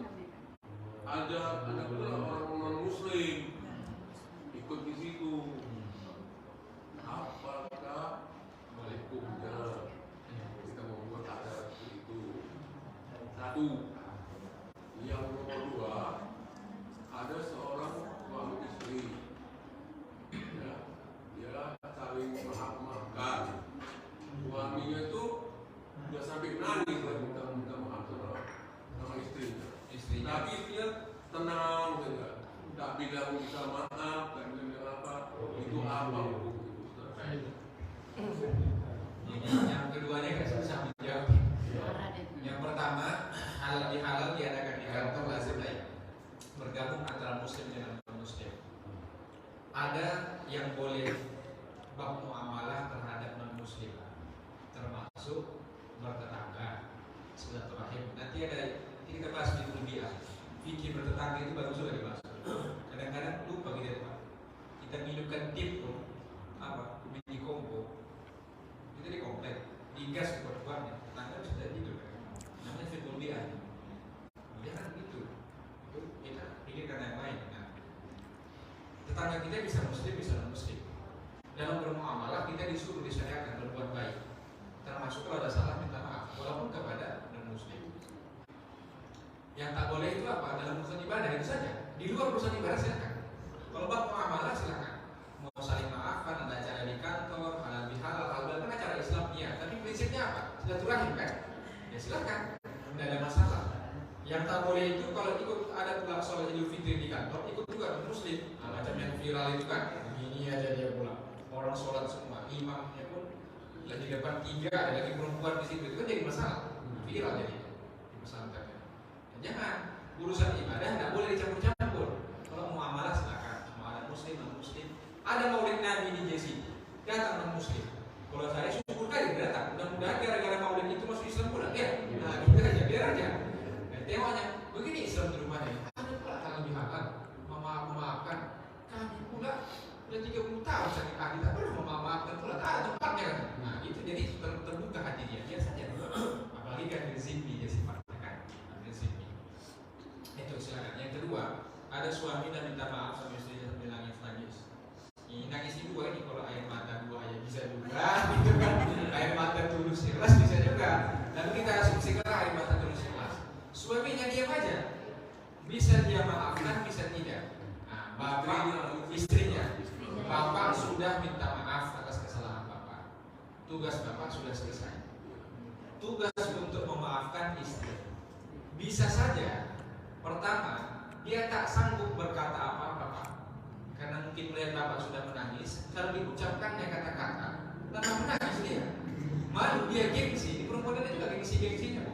ada pula orang non Muslim ikut di situ. Apakah boleh hukumnya kita membuat acara seperti itu? Satu. Yang nomor 2, ada seorang suami istri, ya, dia saling maaf-maafkan. Suaminya itu sudah sampai nangis lah minta maaf sama istrinya. Tapi istrinya tenang saja, tak bilang minta maaf, tak bilang apa. Itu apa hukum itu? Yang keduanya kan susah menjawab. Yang pertama, halal bihalal diadakan di kantor lazim lah ya. Bergabung antara muslim dengan non muslim. Ada yang boleh silaturahim. Nanti kita bahas di kuliah. Fikih bertetangga itu bagus juga dibahas. Kadang-kadang lupa kita Pak. Kita minumkan tip tuh apa? Biji kompo. Itu di komplek, digas kuat-kuatnya. Tetangga sudah tidur. Namanya fikih kuliah. Dia kan gitu. Itu kita pikirkan yang lain. Nah, tetangga kita bisa muslim, bisa non muslim. Dalam bermuamalah kita disuruh disyariatkan berbuat baik. Termasuk kalau ada salah minta maaf, walaupun kepada non muslim. Yang tak boleh itu apa? Dalam urusan ibadah itu saja. Di luar urusan ibadah silakan. Kalau bab muamalah silakan. Mau saling maafkan, ada acara di kantor, halal bihalal, halal kan acara Islam iya. Tapi prinsipnya apa? Silaturahim kan? Ya silakan. Tidak ada masalah. Yang tak boleh itu kalau ikut ada pula sholat Idul Fitri di kantor, ikut juga non muslim. Nah, macam yang viral itu kan, ini aja dia pulang. Orang sholat semua, imamnya pun lagi depan 3, ada lagi perempuan di situ, itu kan jadi masalah. Viral jadi di pesantren. Jangan, urusan ibadah tidak boleh dicampur-campur. Kalau muamalah silakan, mau ada muslim, non muslim. Ada maulid Nabi di JC, datang non muslim. Kalau saya syukur kali datang, mudah-mudahan gara-gara maulid itu masuk Islam pula. Ya, nah gitu aja, biar aja. Dan tengoknya, begini Islam di rumahnya. Ada pula kalau dihalal, memaafkan. Kami pula udah 30 tahun sakit hati, tak pernah memaafkan pula. Tak ada tempatnya kan. Nah itu jadi terbuka hati dia, biasa saja. Apalagi kan rezeki dia sifatnya kan, rezeki. Itu silakan. Yang kedua, ada suami dan minta maaf sama istrinya sambil nangis. Ini nangis dua ini kalau air mata dua ya bisa juga, gitu kan? Air mata tulus ikhlas bisa juga. Lalu kita asumsikan air mata tulus ikhlas. Suaminya diam aja, bisa dia maafkan, bisa tidak. Nah, bapak istrinya, bapak sudah minta maaf atas kesalahan bapak. Tugas bapak sudah selesai. Tugas untuk memaafkan istri. Bisa saja. Pertama, dia tak sanggup berkata apa-apa Pak. Karena mungkin melihat bapak sudah menangis, kalau diucapkannya kata-kata, tanpa menangis dia. Malu dia gengsi, di perempuan itu juga gengsi-gengsinya.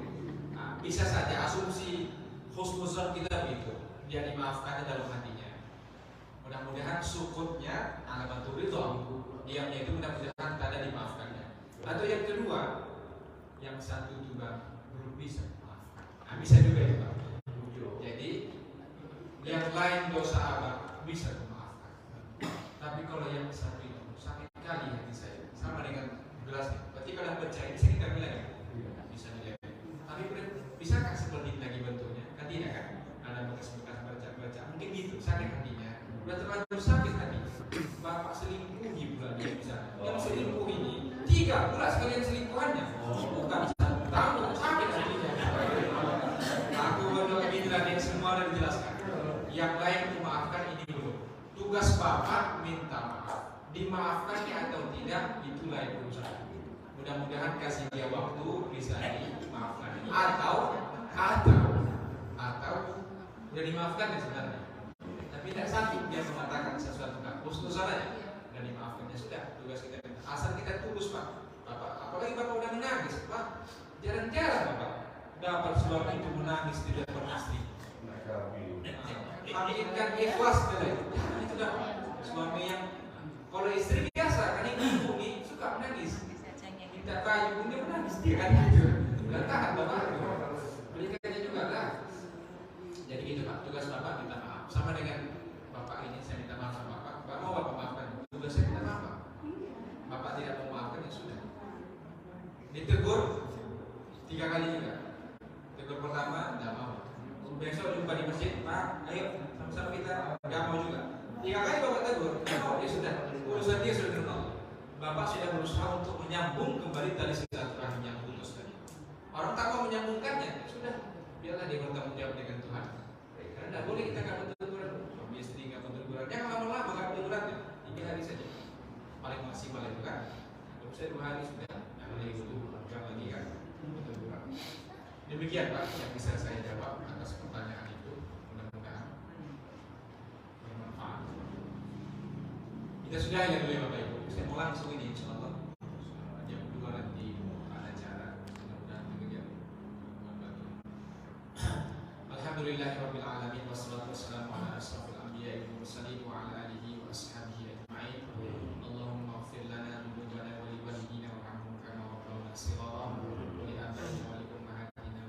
Nah, bisa saja asumsi husnuzon kita begitu, dia dimaafkan dalam hatinya. Mudah-mudahan sukutnya alamat ridho, diamnya itu mudah-mudahan tak ada dimaafkannya. Atau yang kedua, yang satu juga belum bisa maafkan. Nah, bisa juga ya Pak. Jadi yang lain dosa abang bisa memaafkan. Tapi kalau yang satu itu sakit kali hati saya, sama dengan gelasnya. Berarti kalau pecah ini saya kita bilang ya, bisa dilempar. Tapi bisakah seperti ini lagi bentuknya? Kan tidak kan? Ada bekas-bekas baca-baca. Mungkin gitu sakit hatinya. Udah terlanjur sakit hati. Bapak selingkuhi pula dia bisa. Yang selingkuh ini 3 pula sekalian selingkuhannya. Bukan 1 tahun sakit hatinya. Aku berdoa inilah yang semua ada dijelaskan. Yang lain memaafkan ini dulu. Tugas bapak minta maaf. Dimaafkannya atau tidak itu lain urusan. Mudah-mudahan kasih dia waktu bisa dimaafkan. Atau udah dimaafkan ya sebenarnya. Tapi tidak sanggup dia mengatakan sesuatu kan. Husnuzon aja. Udah dimaafkannya sudah. Tugas kita asal kita tulus Pak. Bapak, apalagi bapak udah menangis Pak. Jarang-jarang bapak dapat suami itu menangis di depan istri. Aminkan ikhlas dulu. Itu dah suami yang kalau istri biasa kan ibu nih suka menangis. Minta baju pun dia menangis dia kan gitu. Udah tahan bapak. Belikannya juga lah. Jadi gitu Pak, tugas bapak minta maaf. Sama dengan bapak ini saya minta maaf sama bapak. Bapak mau bapak maafkan. Tugas saya minta maaf. Bapak tidak mau maafkan ya sudah. Ditegur 3 kali juga. Tegur pertama tidak mau. Besok jumpa di masjid, Pak, ayo sama-sama kita nggak mau juga. 3 kali bapak tegur, nggak mau ya sudah. Urusan dia sudah kenal. Bapak sudah berusaha untuk menyambung kembali tali silaturahim yang putus tadi. Orang tak mau menyambungkannya, ya sudah. Biarlah dia bertanggung jawab dengan Tuhan. Karena tidak boleh kita nggak berteguran. Suami istri nggak berteguran. Jangan lama-lama nggak berteguran. 3 hari saja. Paling maksimal itu kan. Kalau saya 2 hari sudah. Jangan lagi jangan lagi kan berteguran. Demikian Pak yang bisa saya jawab atas pertanyaan itu. Mudah-mudahan bermanfaat. Kita sudah ya dulu ya Bapak Ibu. Saya mau langsung ini insyaallah. Jam 2 nanti ada acara. Mudah-mudahan demikian. Alhamdulillahirabbil alamin wassalatu wassalamu ala asrofil anbiya'i wal mursalin wa ala alihi wa ashabihi ajma'in. Allahumma ighfir lana dzunubana wa li walidina warhamhum kama rabbauna shighara wa li abaina wa li ummahatina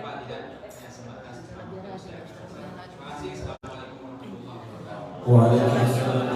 Pak tidak hanya sebatas terima kasih. Assalamualaikum warahmatullahi wabarakatuh. Waalaikumsalam